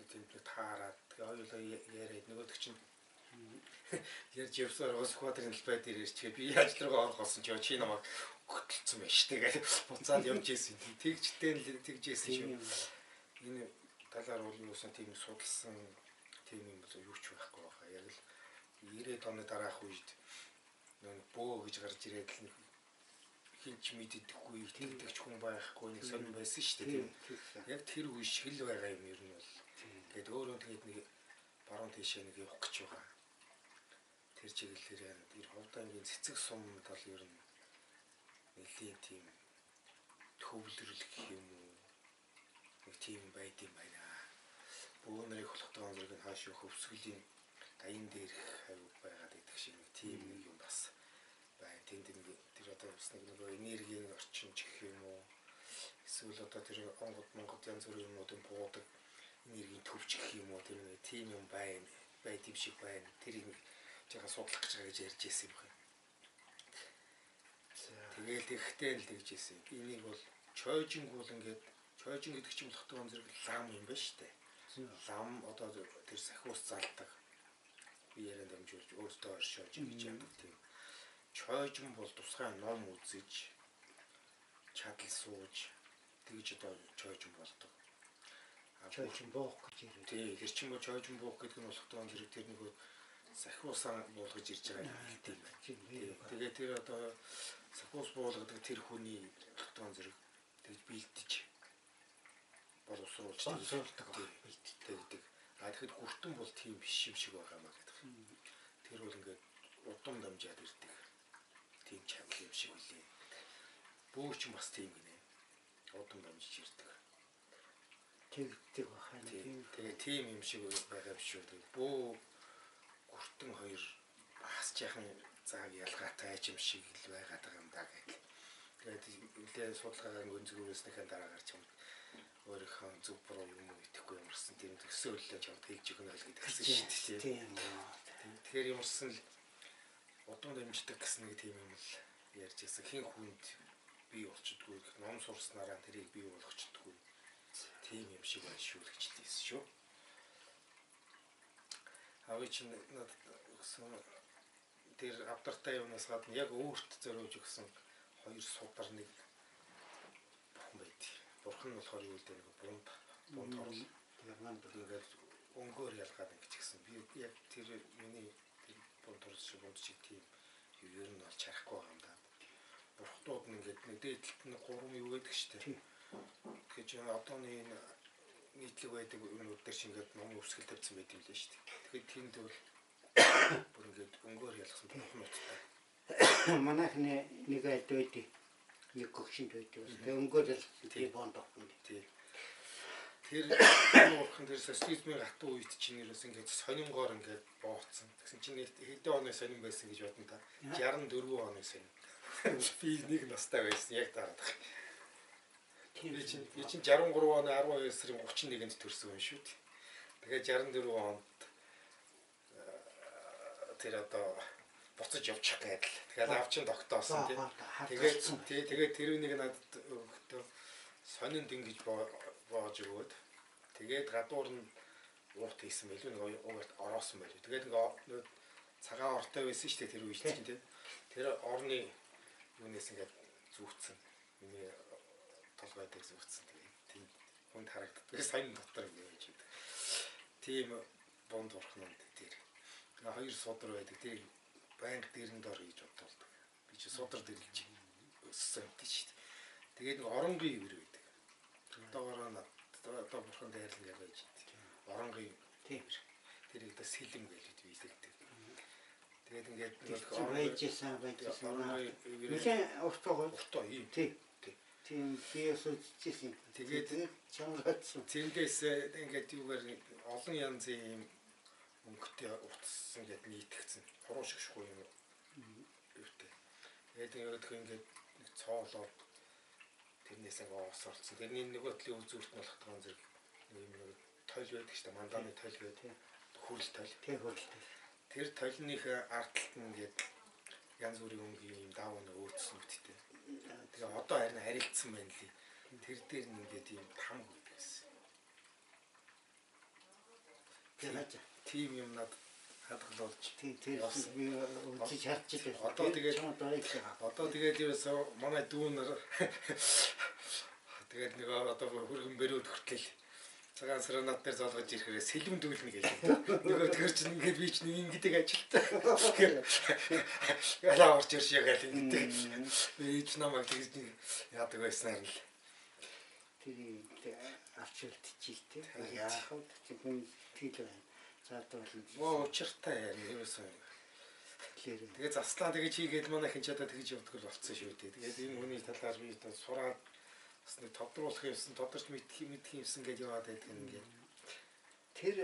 тэмдэг таараад тэгээ хоёулаа яриад нөгөөдөг чинь ярьж явсаар ус квадрын талбай дээр ирчихээ би яаж тэргээ орох болсон ч чи намайг хөтөлцсөн байж тэгээд буцаад явж ийсэн. Тэгжтэй л тэгжсэн шүү. Энэ талаар бол юусан тийм судалсан тийм юм бол юу ч байхгүй байгаа. Яг л 90-ад оны дараах үед нэг бөө гэж гарч ирээд л хинч мэддэггүй тэгдэгч хүн байхгүй нэг сонирн байсан шүү дээ. Яг тэр үе шиг л байгаа юм ер нь бол. Тэгээд өөрөө тэгээд нэг баруун тийшээ нэг явах гэж байгаа. Тэр чиглэлээр тэр ховдангийн цэцэг сум тал ер нь нэлийн тийм төвлөрөл гэх юм уу нэг тийм байд юм байна. Бөөнрийг холхтойгоо зэрэг хааш юу хөвсгөлийн даян дээр хавь байгаад идэх шиг нэг тийм нэг юм бас байна. Тэнд тэр одоо бас нэг энергийн орчимч гэх юм уу эсвэл одоо тэр Монгод янз бүрийн юмнуудын буудаг энергийн төвч гэх юм уу тэр нэг тийм юм байна. Байд юм шиг байна. Тэрийг жага судлах гэж байгаа гэж ярьж ирсэн юм байна. Тэгээл ихтэй л тэгж ирсэн. Энийг бол чойжинг бол ингээд чойжинг гэдэг чинь болохтой зэрэг лам юм байна шүү дээ. Лам одоо тэр сахиус залдаг. Би ярианд дамжуулж өөртөө оршиж гэж яадаг тийм. Чойжин бол тусгай ном үзэж чадал сууж тэгж одоо чойжин болдог. Чойжин буух гэж ярьдаг. Тийм тэр чинь бол чойжин буух гэдэг нь болохтой зэрэг тэр нэг сахиусаа буулгаж ирж байгаа юм тийм. Тэгээд тэр одоо сахиус буулгадаг тэр хүний тогтоон зэрэг тэгж бэлдэж боловсруулж тэгдэг. Тэгэхэд хүртэн бол тийм биш юм шиг байгаа маа гэдэг. Тэр бол ингээд удам дамжаад ирдэг. Тийм чадал юм шиг үлээ. Бөөч бас тийм гинэ. Удам дамжиж ирдэг. Тэгдэг бахаа. Тэгээ тийм юм шиг байгаа биш үү. Бөө хүртэн хоёр бас жаахан зааг ялгаатай юм шиг л байгаад байгаа юм даа гэх. Тэгээд үлээ судалгаагаа гүнзгүүрээснийхэн дараа гарч юм. Өөрийнхөө зөв буруу юм итгэхгүй юмарсан тийм төсөөллөө чамд хэлж өгнө л гэдэгсэн шүү дээ. Тийм. Тэгэхээр юмарсан л удам дамждаг гэсэн нэг тийм юм л ярьж байсан. Хин хүнд бий болчдгүй ном сурснараа тэрийг бий болгочдгүй. Тийм юм шиг байна шүү л гэж хэлсэн шүү. Авч гэсэн тэр авдартай юмнаас гадна яг өөрт зориулж өгсөн хоёр судар нэг бурхан байд. Бурхан нь болохоор юу гэдэг нэг бунд орол. Тэгээд өнгөөр ялгаад ингэж гисэн. Би яг тэр миний тэр бунд орол шиг бунд шиг тийм ер нь олж харахгүй байгаа юм да. Бурхтууд нь ингээд нэг дээдлэлт нь 3 юу гэдэг штеп. Тэгэхээр одооны нийтлэг байдаг юмнууд дээр шиг ингээд ном өвсгөл тавьсан байт юм лээ штеп. Тэгэхээр тэнд бол бүр ингээд өнгөөр ялгсан бурхнуудтай. Манайхны нэг айд байдаг. Нэг гөгшин байдаг. Тэгээ өнгөөр ялгсан тийм бонд авах юм. Тийм. Тэр уурхан тэр социализмын хатуу үед чинь ерөөс ингээд сонингоор ингээд бооцсон. Тэгсэн чинь хэдэн оны сонин байсан гэж бодно та. 64 оны сонин. Би нэг настай байсан яг дараад. Би чинь 63 оны 12 сарын 31-нд төрсөн юм шүү дээ. Тэгээд 64 онд тэр одоо буцаж явчих гээд л. Тэгэхээр авчин тогтоосон тийм. Тэгээд тэр үнийг надад өгөхдөө сонинд ингэж боож өгөөд тэгээд гадуур нь уут хийсэн байлгүй нэг уурт ороосон байлгүй. Тэгээд нэг цагаан ортой байсан шүү дээ тэр үед чинь тийм. Тэр орны юунаас ингээд зүгтсэн. Миний толгойд зүгтсэн. Тэгээд хүнд харагдав. Тэгээд сонин дотор ингэж байдаг. Тийм бонд урхнууд дээр. Тэгээ хоёр судар байдаг. Тэр банк дэрэн дор хийж бодолдог. Би чи судар дэрлэж өссөн юм тийм шүү дээ. Тэгээд нэг оронгийн ивэр байдаг. Одоо бурхан дайрлан гэж байж байдаг. Оронгийн ивэр. Тэр их дэс сэлэм гэж биелэгдэг. Тэгээд ингээд байжсэн. Нэлээд уртаа ийм. Тийм биес үтчихсэн. Тэгээд чамгаадсан. Тэндээс ингээд юугаар олон янзын ийм өнгөтэй утассан гэд нийтгцэн. Хуруу шигшгүй юм. Юутэй. Тэгээд ингээд нэг цоолоод тэрнээс ингээ оосорцсон. Тэрний нөгөө төлөв үзүүрт нь болох тоон зэрэг нэг тойл байдаг шүү дээ. Мандааны тойл гэдэг. Хүрэл тойл. Тэр тойлных ардлт нь ингээд янз бүрийн өнгийн юм даав нэг өөцсөн үттэй. Тэгээ одоо харин харилцсан байна лээ. Тэр дээр нь ингээд юм там байдаг гэсэн. Тэгээд тим юм надад хадгалуулж тэр би үзэж харчихлаа. Одоо тэгээд ерөөсөө манай дүүнэр тэгээд нэг одоо хөргөн бэрүүд хүртэл цагаан саранат дээр золгож ирэхээр сэлэм дүүлнэ гэж байна. Нөгөө тэр чинь ингээд би чинь ингэдэг ажилтаа. Тэгэхээр ялаа орж ирж ягаал ингэдэг. Ээж намайг тэгж яадаг байснаар л тэр авчилтчихтэй. Яах вэ? Хүн тийм байна. Оо учиртай яа ерөөсөө. Тэгээ заслаа тэгэж хийгээд манай хин ч одоо тэгэж явдаг болцсон шүү дээ. Тэгээд энэ хүний талаар би сураад бас нэг тодруулах юмсан, тодорч мэдх юмсан гэж яваад байдаг юм ингээд. Тэр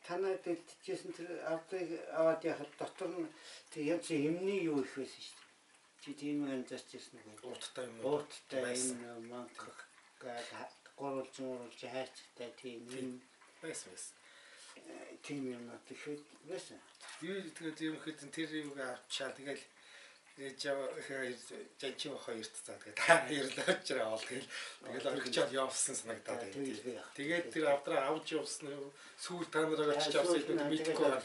танад дэлгэжсэн тэр авдаг аваад яхад дотор нь тэр янз юмны юу их байсан шүү дээ. Чи тийм юм зарчсан нэг ууттай юм. Ууттай юм манк гурвалж хайрцагтай тийм юм байсан. Тийм юм тэгэхээр байсан. Юу тэгээд юм хэд тэр юуг авчаа тэгэл жажи хоёрт цаа тэгээд баярлаж чирээ ол тэгэл орхичоод явсан санагдаад байна. Тэгээд тэр авдраа авч явсан сүүл та нараа очиж авсан мэдгүй байна.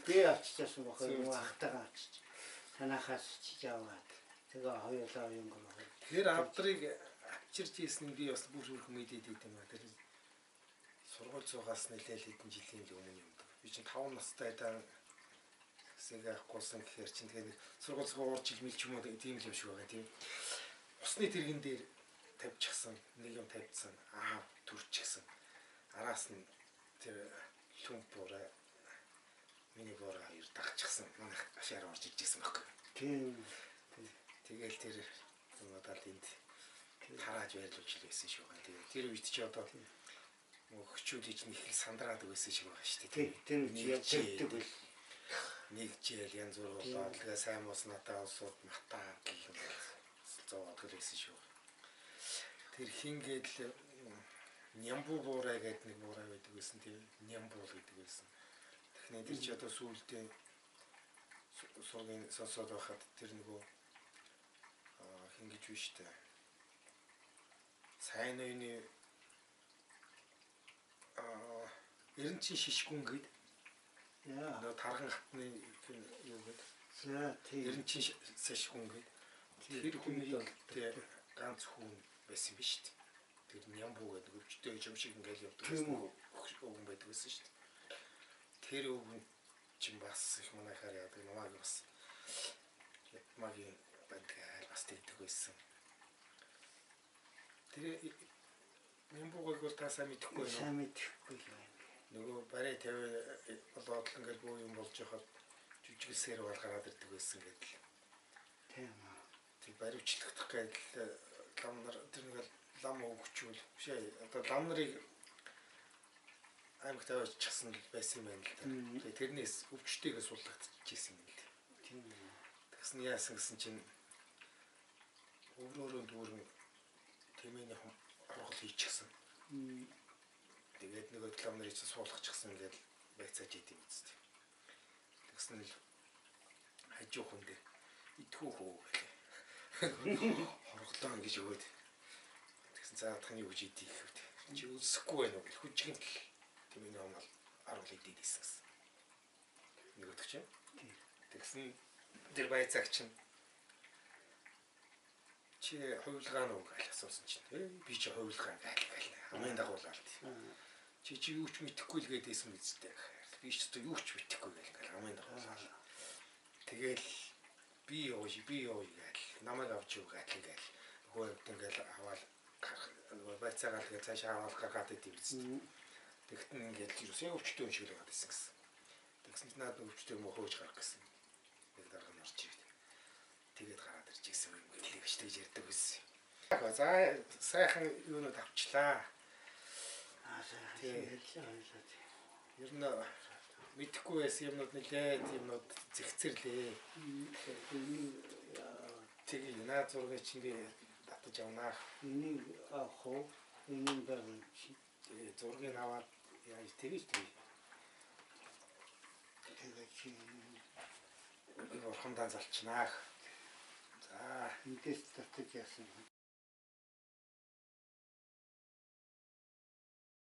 Би авчихсан бохоо юм ахтагаа авчиж. Танахаас чиж аваад тэгээ хоёулаа юм гоо. Тэр авдрыг авчирч ийсэн би бас бүр мэдээд идэм ба тэр сургууль цугаас нэлээд хэдэн жилийн өмнө юм. Би чинь 5 настай даа хэсэг авахгүйсэн гэхээр чинь тэгээ сургууль цугаа урж ил мэлч юм уу тийм л юм шиг байгаа тийм. Усны тэрэгэн дээр тавьчихсан нэг юм тавьчихсан төрчихсэн. Араас нь тэр лүмпураа миний бороо хоёр дагчихсан. Манай ашаар орж ижсэн байхгүй. Тийм. Тэгэл тэр надад энд тарааж байрлуулж илсэн шүү гэн. Тэр үед чи одоо өгчүүдийг нь их сандраад байсан шиг байгаа шүү дээ. Тэр үеийг нэг жил янз бүр болоод тэгээ сайн мос надаа усууд матаа гэх юм зовоод хэлсэн шүү. Тэр хингээд нямбу буурай гэдэг нэг буурай байдаг байсан тийм нямбу гэдэг байсан. Тэгэхээр тэр чи одоо сүүлдээ сургын сонсоод байхад тэр нөгөө хингэж биш үү? Сайн үений Эренчин шишгүн гээд нөгөө тархан хатны юу гээд Эренчин шишгүн гээд тэр хүний ганц хүн байсан биз дээ. Тэр нямбу гэдэг өвчтэй юм шиг ингээл явдаг хүн байдаг байсан шүү дээ. Тэр өвгөн чинь бас их манайхаар яадаг намайг бас магийн банкаар бас тэгдэг байсан. Тэр нямбугыг бол та сайн мэдэхгүй байна. Сайн мэдэхгүй байна. Нөгөө барай 50 болоод ингээл буу юм болж яхад жүжигсээр бол гараад ирдэг байсан гэдэг. Тийм аа. Тэг баривчлагдах гэдэл ламнар тэр нэг лам өгчүүл биш одоо лам нарыг аймагт аваад часан байсан юм байна л да. Тэгээ тэрнээс өвчтэйгээ суулгагдчихсэн юм л да. Тэгсэн яасан гэсэн чинь өөрөөрөө дүүрэн тэмээний хоргол хийчихсэн. Тэгээд нөгөө лам нарыг чинь суулгачихсан ингээд байцааж идэв үстэй. Тэгсэн л хажуу хүн дээр идэх үү гэлээ. Хорголоо ингэж өгөөд. Тэгсэн за таны үж идэх гэвд. Чи үсэхгүй байна уу гэх хүчгэн л тэмээний хомол аруул идээд исэн гэсэн. Нөгөөдөг чинь. Тэгсэн тэр байцаагч нь чи хувилгаа нуу гэж асуусан чинь би чи хувилгаа гэл хамгийн дагуулаад чи юу ч мэдэхгүй л гэдээсэн үсттэй би ч одоо юу ч мэдэхгүй гэл хамгийн дагуулаад тэгэл би юу гэл намайг авч юу гэл нөгөө ингээл аваад нөгөө байцаагаал гэж цаашаа аваад гаргаад идэв үсттэй тэгтэн ингээл юусэн өвчтөө шиг л гадсан гэсэн тэгсэн чинь наад өвчтөө мөн хөөж гарах гэсэн нэг дарга нь орж ирээд тэгээд гараад ирж ирсэн юм гэлээ гэж тэгж ярьдаг байсан. За сайхан юунууд авчлаа. Ер нь мэдэхгүй байсан юмнууд нэлээд юмнууд зэгцэрлээ. Тэгээ наад зургийг чинь татаж авнаа. Энийг авах уу? Энийг баруун чи. Тэгээ зургийг аваад яаж тэгэж тэгээ. Тэгээ чи орхондоо залчнаа. За эндээс татаж яасан.